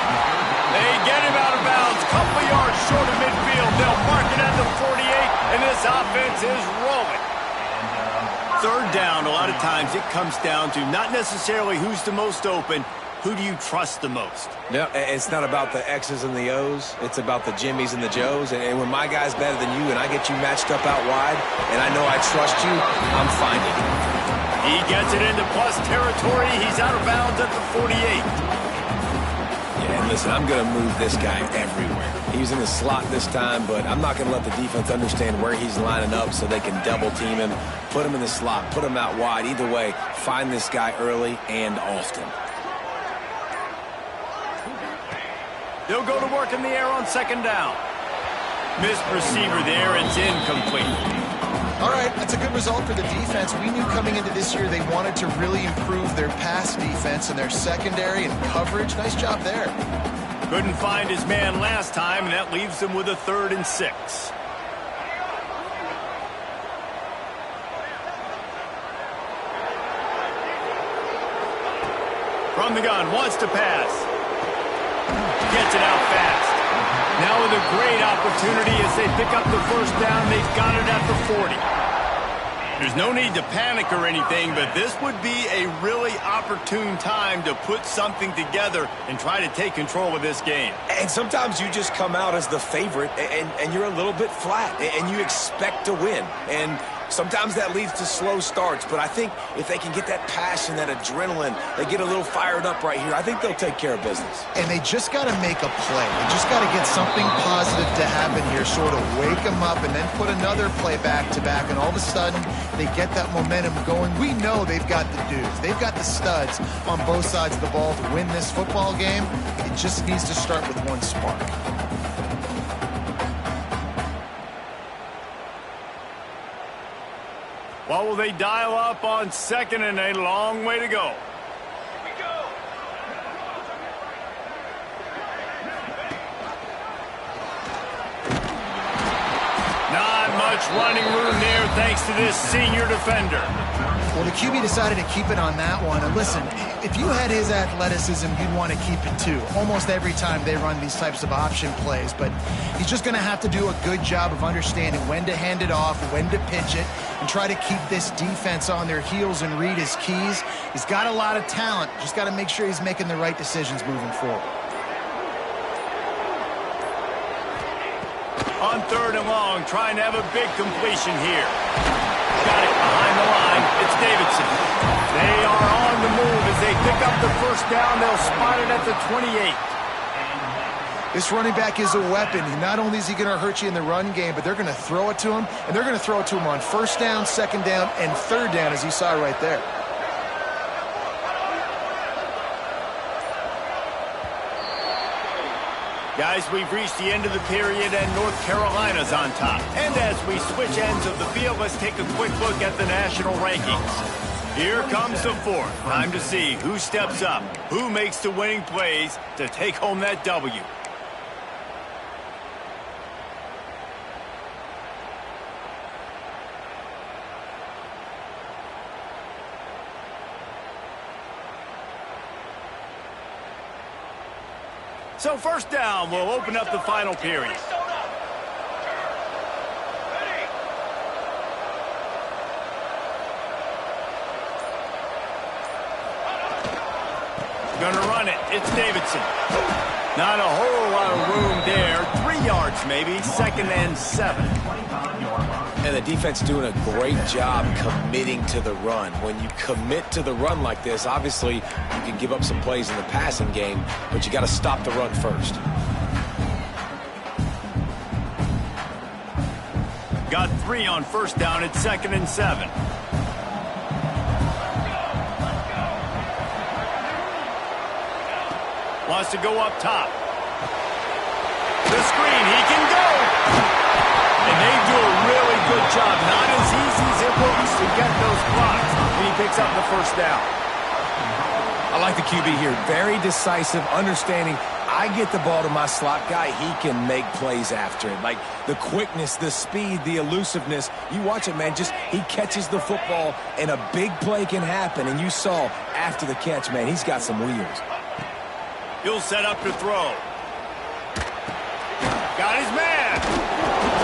They get him out of bounds. Couple yards short of midfield. They'll mark it at the 48, and this offense is rolling. 3rd down, a lot of times it comes down to not necessarily who's the most open. Who do you trust the most? No, it's not about the X's and the O's. It's about the Jimmies and the Joes. And when my guy's better than you and I get you matched up out wide and I know I trust you, I'm finding it. He gets it into plus territory. He's out of bounds at the 48. Yeah, and listen, I'm going to move this guy everywhere. He's in the slot this time, but I'm not going to let the defense understand where he's lining up so they can double team him, put him in the slot, put him out wide. Either way, find this guy early and often. They'll go to work in the air on 2nd down. Missed receiver there. It's incomplete. All right, that's a good result for the defense. We knew coming into this year they wanted to really improve their pass defense and their secondary and coverage. Nice job there. Couldn't find his man last time, and that leaves them with a 3rd and 6. From the gun, wants to pass. Gets it out fast. Now with a great opportunity as they pick up the first down. They've got it at the 40. There's no need to panic or anything, but this would be a really opportune time to put something together and try to take control of this game. And sometimes you just come out as the favorite and you're a little bit flat and you expect to win. And sometimes that leads to slow starts, but I think if they can get that passion, that adrenaline, they get a little fired up right here, I think they'll take care of business. And they just got to make a play. They just got to get something positive to happen here, sort of wake them up and then put another play back-to-back, and all of a sudden they get that momentum going. We know they've got the dudes. They've got the studs on both sides of the ball to win this football game. It just needs to start with one spark. What will they dial up on second and a long way to go? Not much running room there thanks to this senior defender. Well, the QB decided to keep it on that one. And listen, if you had his athleticism, you'd want to keep it too. Almost every time they run these types of option plays. But he's just going to have to do a good job of understanding when to hand it off, when to pitch it, and try to keep this defense on their heels and read his keys. He's got a lot of talent. Just got to make sure he's making the right decisions moving forward. On third and long, trying to have a big completion here. Got it behind the line. It's Davidson. They are on the move as they pick up the first down. They'll spot it at the 28. This running back is a weapon. Not only is he going to hurt you in the run game, but they're going to throw it to him, and they're going to throw it to him on first down, second down, and third down, as you saw right there. Guys, we've reached the end of the period, and North Carolina's on top. And as we switch ends of the field, let's take a quick look at the national rankings. Here comes the fourth. Time to see who steps up, who makes the winning plays to take home that W. So first down, we'll open up the final period. Gonna run it. It's Davidson. Not a whole lot of room there. 3 yards maybe. Second and 7. And the defense doing a great job committing to the run. When you commit to the run like this, obviously you can give up some plays in the passing game, but you got to stop the run first. Got 3 on first down at second and 7. Wants to go up top. The screen, he can go. And they do a really good job. Not as easy as it looks to get those blocks. And he picks up the first down. I like the QB here. Very decisive, understanding. I get the ball to my slot guy, he can make plays after it. Like the quickness, the speed, the elusiveness. You watch it, man. Just he catches the football, and a big play can happen. And you saw after the catch, man, he's got some wheels. He'll set up to throw. Got his man.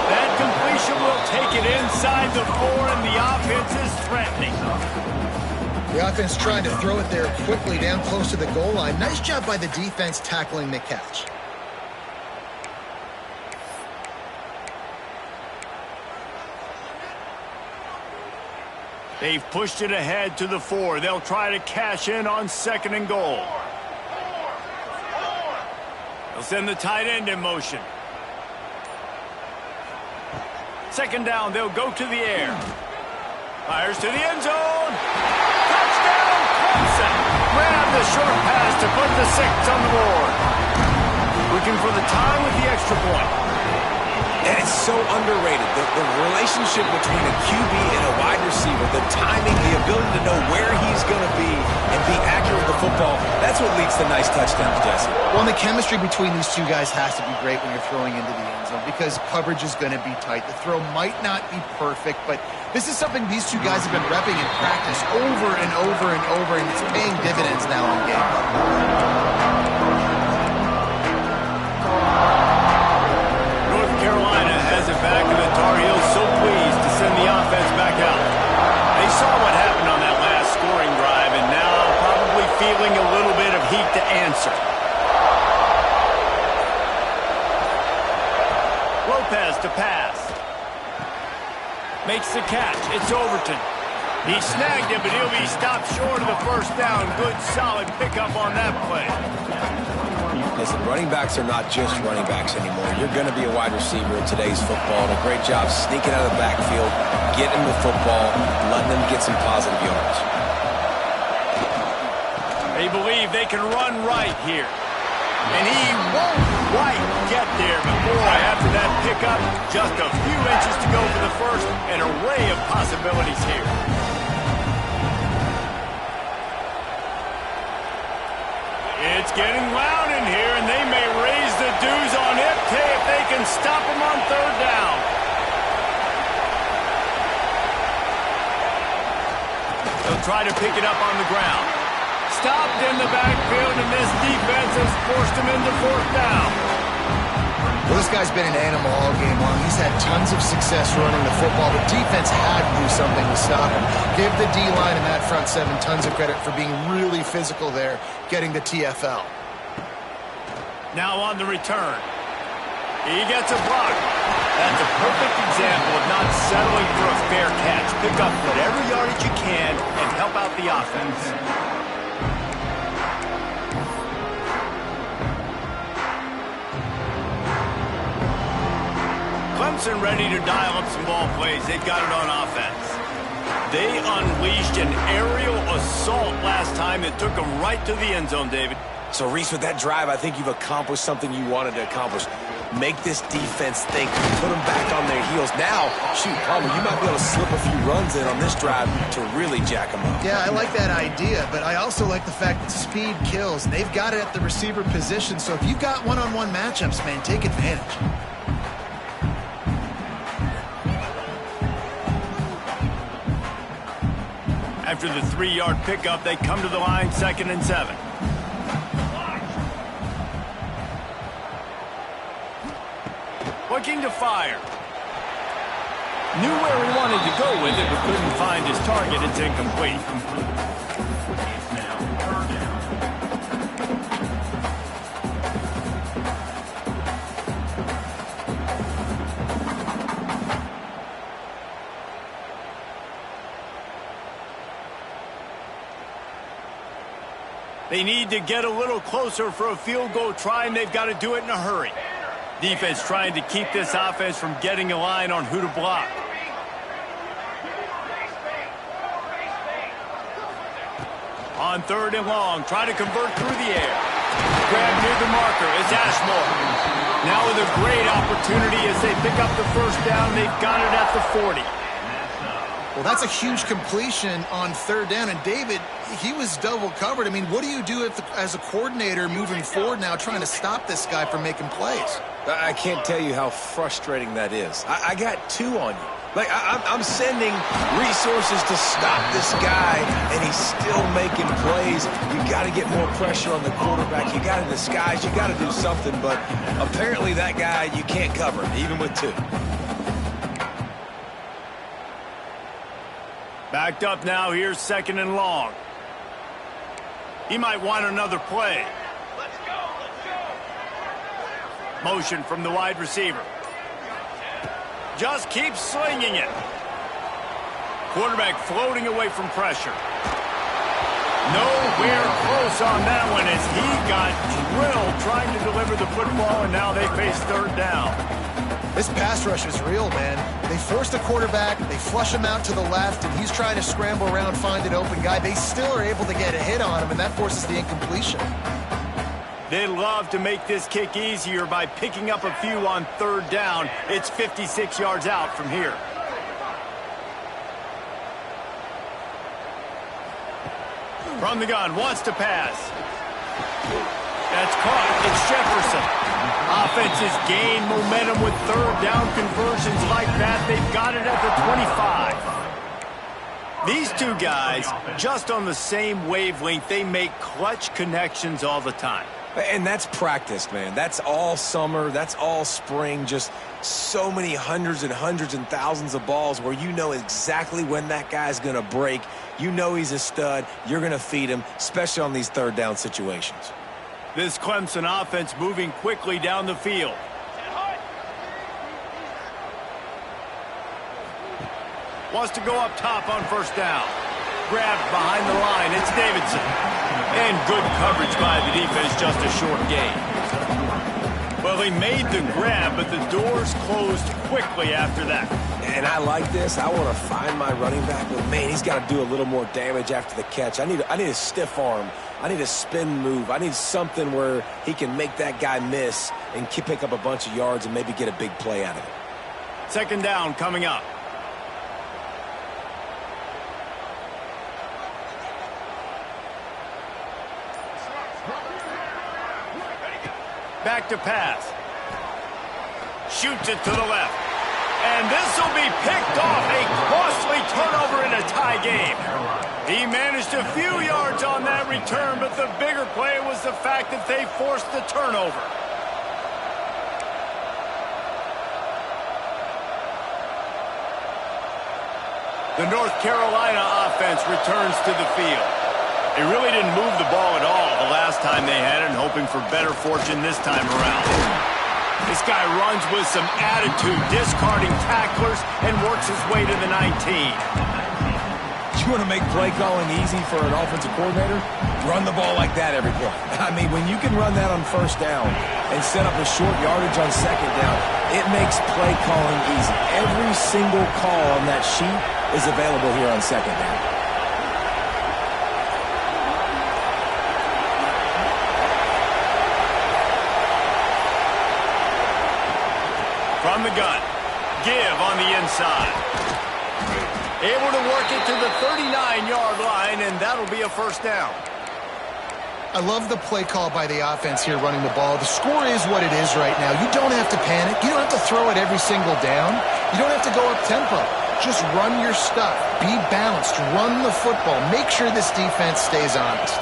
That completion will take it inside the 4, and the offense is threatening. The offense trying to throw it there quickly down close to the goal line. Nice job by the defense tackling the catch. They've pushed it ahead to the 4. They'll try to cash in on second and goal. They'll send the tight end in motion. Second down, they'll go to the air. Fires to the end zone. Touchdown, Clemson. Grab the short pass to put the 6 on the board. Looking for the time with the extra point. And it's so underrated. The relationship between a QB and a wide receiver, the timing, the ability to know where he's going to be and be accurate with the football, that's what leads to nice touchdowns, Jesse. Well, and the chemistry between these two guys has to be great when you're throwing into the end zone because coverage is going to be tight. The throw might not be perfect, but this is something these two guys have been repping in practice over and over and over, and it's paying dividends now in game. Back in the Tar Heels so pleased to send the offense back out. They saw what happened on that last scoring drive and now probably feeling a little bit of heat to answer. Lopez to pass. Makes the catch. It's Overton. He snagged it, but he'll be stopped short of the first down. Good, solid pickup on that play. Listen, running backs are not just running backs anymore. You're going to be a wide receiver in today's football. And a great job sneaking out of the backfield, getting the football, letting them get some positive yards. They believe they can run right here. And he won't quite get there, but boy, after that pickup, just a few inches to go for the first. An array of possibilities here. It's getting loud in here, and they may raise the dues on it if they can stop him on third down. They'll try to pick it up on the ground. Stopped in the backfield, and this defense has forced him into fourth down. Well, this guy's been an animal all game long. He's had tons of success running the football. The defense had to do something to stop him. Give the D-line and that front seven tons of credit for being really physical there, getting the TFL. Now on the return. He gets a block. That's a perfect example of not settling for a fair catch. Pick up whatever yardage you can and help out the offense. Clemson ready to dial up some ball plays. They've got it on offense. They unleashed an aerial assault last time that took them right to the end zone, David. So, Reese, with that drive, I think you've accomplished something you wanted to accomplish. Make this defense think, put them back on their heels. Now, shoot, Palmer, you might be able to slip a few runs in on this drive to really jack them up. Yeah, I like that idea, but I also like the fact that speed kills. And they've got it at the receiver position, so if you've got one-on-one matchups, man, take advantage. After the 3-yard pickup, they come to the line, 2nd and 7. Looking to fire. Knew where he wanted to go with it, but couldn't find his target. It's incomplete. They need to get a little closer for a field goal try, and they've got to do it in a hurry. Defense trying to keep this offense from getting a line on who to block. On 3rd and long, try to convert through the air. Grab near the marker is Ashmore. Now with a great opportunity as they pick up the first down. They've got it at the 40. Well, that's a huge completion on 3rd down. And, David, he was double covered. I mean, what do you do as a coordinator moving forward now trying to stop this guy from making plays? I can't tell you how frustrating that is. I got 2 on you. Like, I'm sending resources to stop this guy, and he's still making plays. You got to get more pressure on the quarterback. You got to disguise. You got to do something. But apparently that guy, you can't cover him, even with 2. Backed up now. Here's 2nd and long. He might want another play. Let's go, let's go. Motion from the wide receiver. Just keeps slinging it. Quarterback floating away from pressure. Nowhere close on that one as he got drilled trying to deliver the football, and now they face 3rd down. This pass rush is real, man. They force the quarterback, they flush him out to the left, and he's trying to scramble around, find an open guy. They still are able to get a hit on him, and that forces the incompletion. They love to make this kick easier by picking up a few on 3rd down. It's 56 yards out from here. From the gun, wants to pass. That's caught. It's Jefferson. Offenses gain momentum with 3rd down conversions like that. They've got it at the 25. These 2 guys, just on the same wavelength, they make clutch connections all the time. And that's practice, man. That's all summer. That's all spring. Just so many hundreds and thousands of balls where you know exactly when that guy's going to break. You know he's a stud. You're going to feed him, especially on these 3rd down situations. This Clemson offense moving quickly down the field. Wants to go up top on 1st down. Grabbed behind the line. It's Davidson. And good coverage by the defense, just a short gain. Well, Well, he made the grab, but the doors closed quickly after that. And I like this. I want to find my running back, but man, he's got to do a little more damage after the catch. I need a stiff arm. I need a spin move. I need something where he can make that guy miss and pick up a bunch of yards and maybe get a big play out of it. Second down coming up. Back to pass. Shoots it to the left. And this will be picked off. A costly turnover in a tie game. He managed a few yards on that return, but the bigger play was the fact that they forced the turnover. The North Carolina offense returns to the field. They really didn't move the ball at all the last time they had it, and hoping for better fortune this time around. This guy runs with some attitude, discarding tacklers, and works his way to the 19. You want to make play calling easy for an offensive coordinator? Run the ball like that every play. I mean, when you can run that on first down and set up a short yardage on second down, it makes play calling easy. Every single call on that sheet is available here on second down. From the gun, give on the inside. Able to work it to the 39-yard line, and that'll be a first down. I love the play call by the offense here running the ball. The score is what it is right now. You don't have to panic. You don't have to throw it every single down. You don't have to go up tempo. Just run your stuff. Be balanced. Run the football. Make sure this defense stays honest.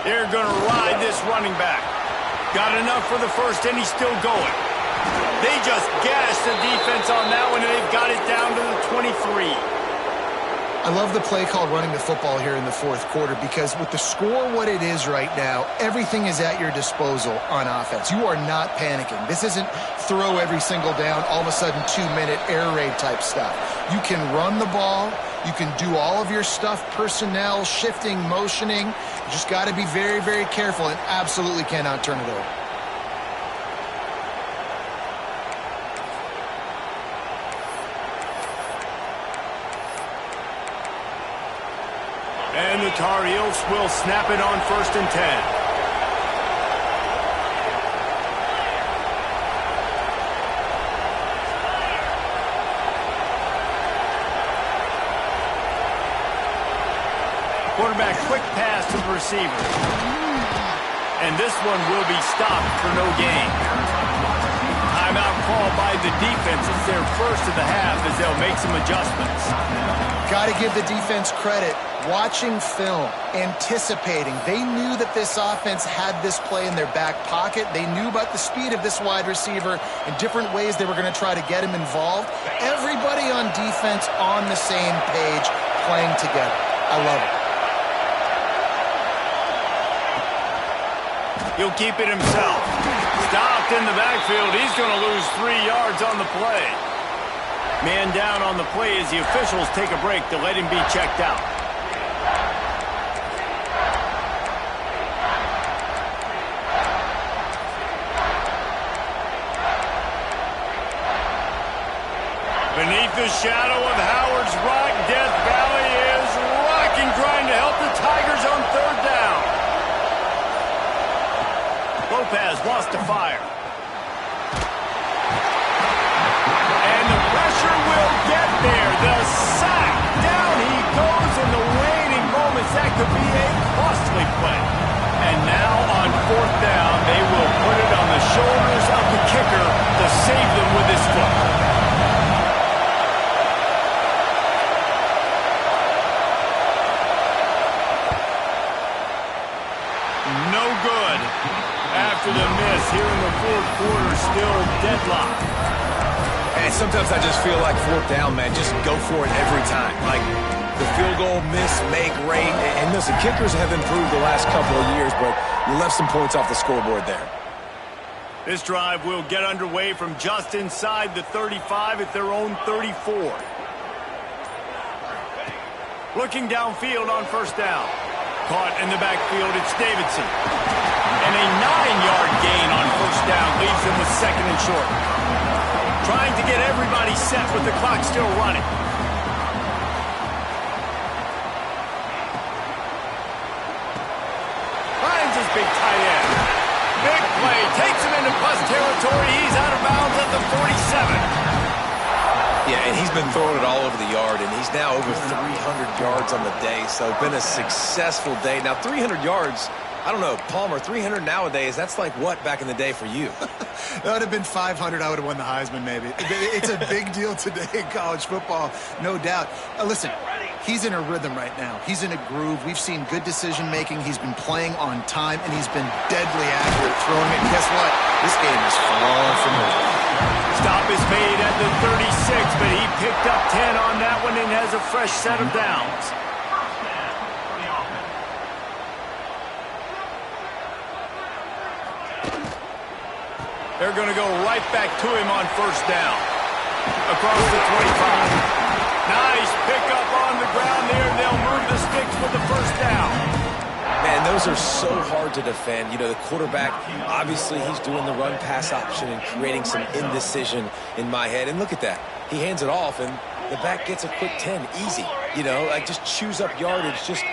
They're going to ride this running back. Got enough for the first, and he's still going. They just gashed the defense on that one, and they've got it down to the 23. I love the play call running the football here in the fourth quarter, because with the score what it is right now, everything is at your disposal on offense. You are not panicking. This isn't throw every single down, all of a sudden 2-minute air raid type stuff. You can run the ball. You can do all of your stuff, personnel, shifting, motioning. You just got to be very, very careful and absolutely cannot turn it over. And the Tar Heels will snap it on 1st and 10. Quarterback quick pass to the receiver. And this one will be stopped for no gain. Timeout call by the defense. It's their first of the half as they'll make some adjustments. Got to give the defense credit. Watching film, anticipating. They knew that this offense had this play in their back pocket. They knew about the speed of this wide receiver and different ways they were going to try to get him involved. Everybody on defense on the same page, playing together. I love it. He'll keep it himself. Stopped in the backfield. He's going to lose 3 yards on the play. Man down on the play as the officials take a break to let him be checked out. Beneath the shadow of Howard's Rock, Death Valley is rocking, trying to help the Tigers on 3rd down. Lopez lost to fire. And the pressure will get there. The sack. Down he goes in the waning moments. That could be a costly play. And now on 4th down, they will put it on the shoulders of the kicker to save them with his foot. No good. After the miss here in the 4th quarter, still deadlocked. And sometimes I just feel like 4th down, man, just go for it every time. Like the field goal, miss, make, rate. And listen, kickers have improved the last couple of years, but you left some points off the scoreboard there. This drive will get underway from just inside the 35 at their own 34. Looking downfield on 1st down. Caught in the backfield, it's Davidson. And a 9-yard gain on first down leaves them with second and short. Trying to get everybody set with the clock still running. Finds his big tight end. Big play. Takes him into plus territory. He's out of bounds at the 47. Yeah, and he's been throwing it all over the yard, and he's now over 300 yards on the day, so been a successful day. Now, 300 yards, I don't know, Palmer, 300 nowadays, that's like what back in the day for you? That would have been 500. I would have won the Heisman, maybe. It's a big deal today in college football, no doubt. Listen, he's in a rhythm right now. He's in a groove. We've seen good decision-making. He's been playing on time, and he's been deadly accurate throwing it. And guess what? This game is far from over. Stop is made at the 36, but he picked up 10 on that one and has a fresh set of downs. They're going to go right back to him on first down. Across the 25. Nice pickup on the ground there, and they'll move the sticks for the first down. Man, those are so hard to defend. You know, the quarterback, obviously he's doing the run-pass option and creating some indecision in my head. And look at that. He hands it off, and the back gets a quick 10. Easy. You know, like just chews up yardage. Just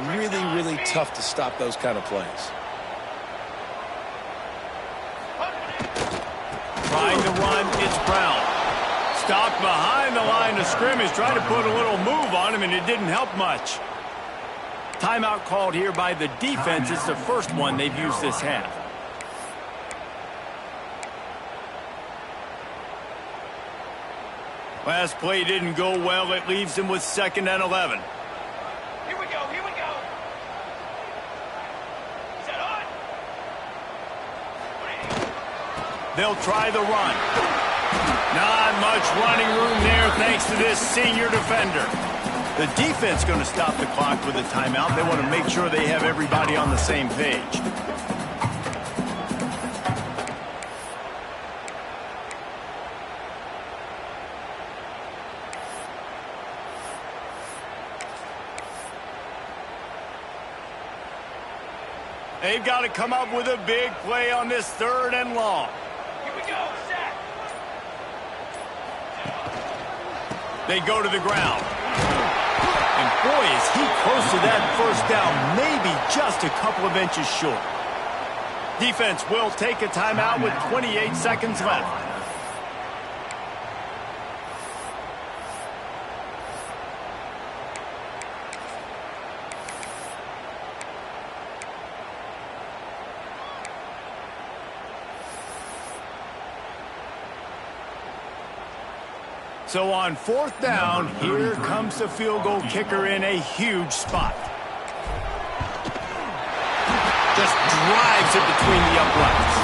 really, really tough to stop those kind of plays. Trying to run, it's Brown. Stopped behind the line of scrimmage. Tried to put a little move on him, and it didn't help much. Timeout called here by the defense. It's the first one they've used this half. Last play didn't go well. It leaves them with second and 11. Here we go, here we go. Set on. They'll try the run. Not much running room there thanks to this senior defender. The defense going to stop the clock with a timeout. They want to make sure they have everybody on the same page. They've got to come up with a big play on this third and long. Here we go, set. They go to the ground. And boy, is he close to that first down, maybe just a couple of inches short. Defense will take a timeout with 28 seconds left. So on fourth down, here comes the field goal kicker in a huge spot. Just drives it between the uprights.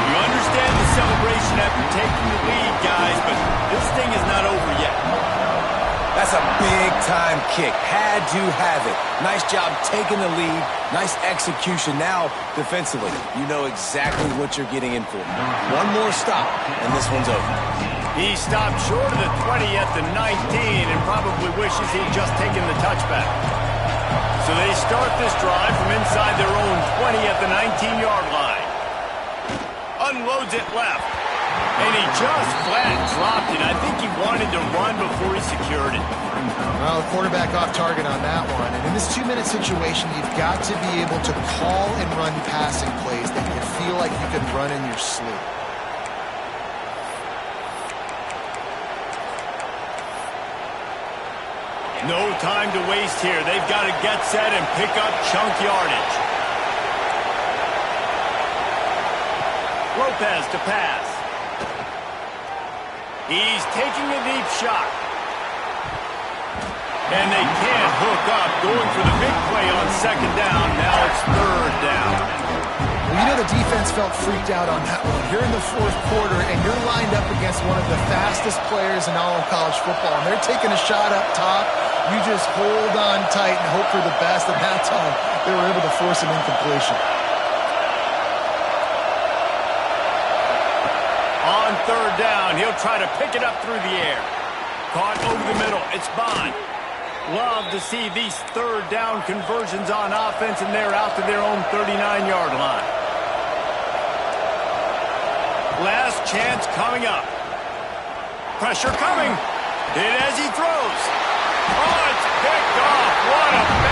You understand the celebration after taking the lead, guys, but this thing is not over yet. That's a big-time kick. Had to have it. Nice job taking the lead. Nice execution. Now, defensively, you know exactly what you're getting in for. One more stop, and this one's over. He stopped short of the 20 at the 19 and probably wishes he'd just taken the touchback. So they start this drive from inside their own 20 at the 19-yard line. Unloads it left. And he just flat dropped it. I think he wanted to run before he secured it. Well, the quarterback off target on that one. And in this 2-minute situation, you've got to be able to call and run passing plays that you feel like you can run in your sleep. No time to waste here. They've got to get set and pick up chunk yardage. Lopez to pass. He's taking a deep shot. And they can't hook up. Going for the big play on second down. Now it's third down. Well, you know the defense felt freaked out on that one. You're in the fourth quarter, and you're lined up against one of the fastest players in all of college football. And they're taking a shot up top. You just hold on tight and hope for the best, and that time they were able to force an incompletion. On third down, he'll try to pick it up through the air. Caught over the middle. It's Bond. Love to see these third down conversions on offense, and they're out to their own 39-yard line. Last chance coming up. Pressure coming. Hit as he throws. Oh, it's picked off. What a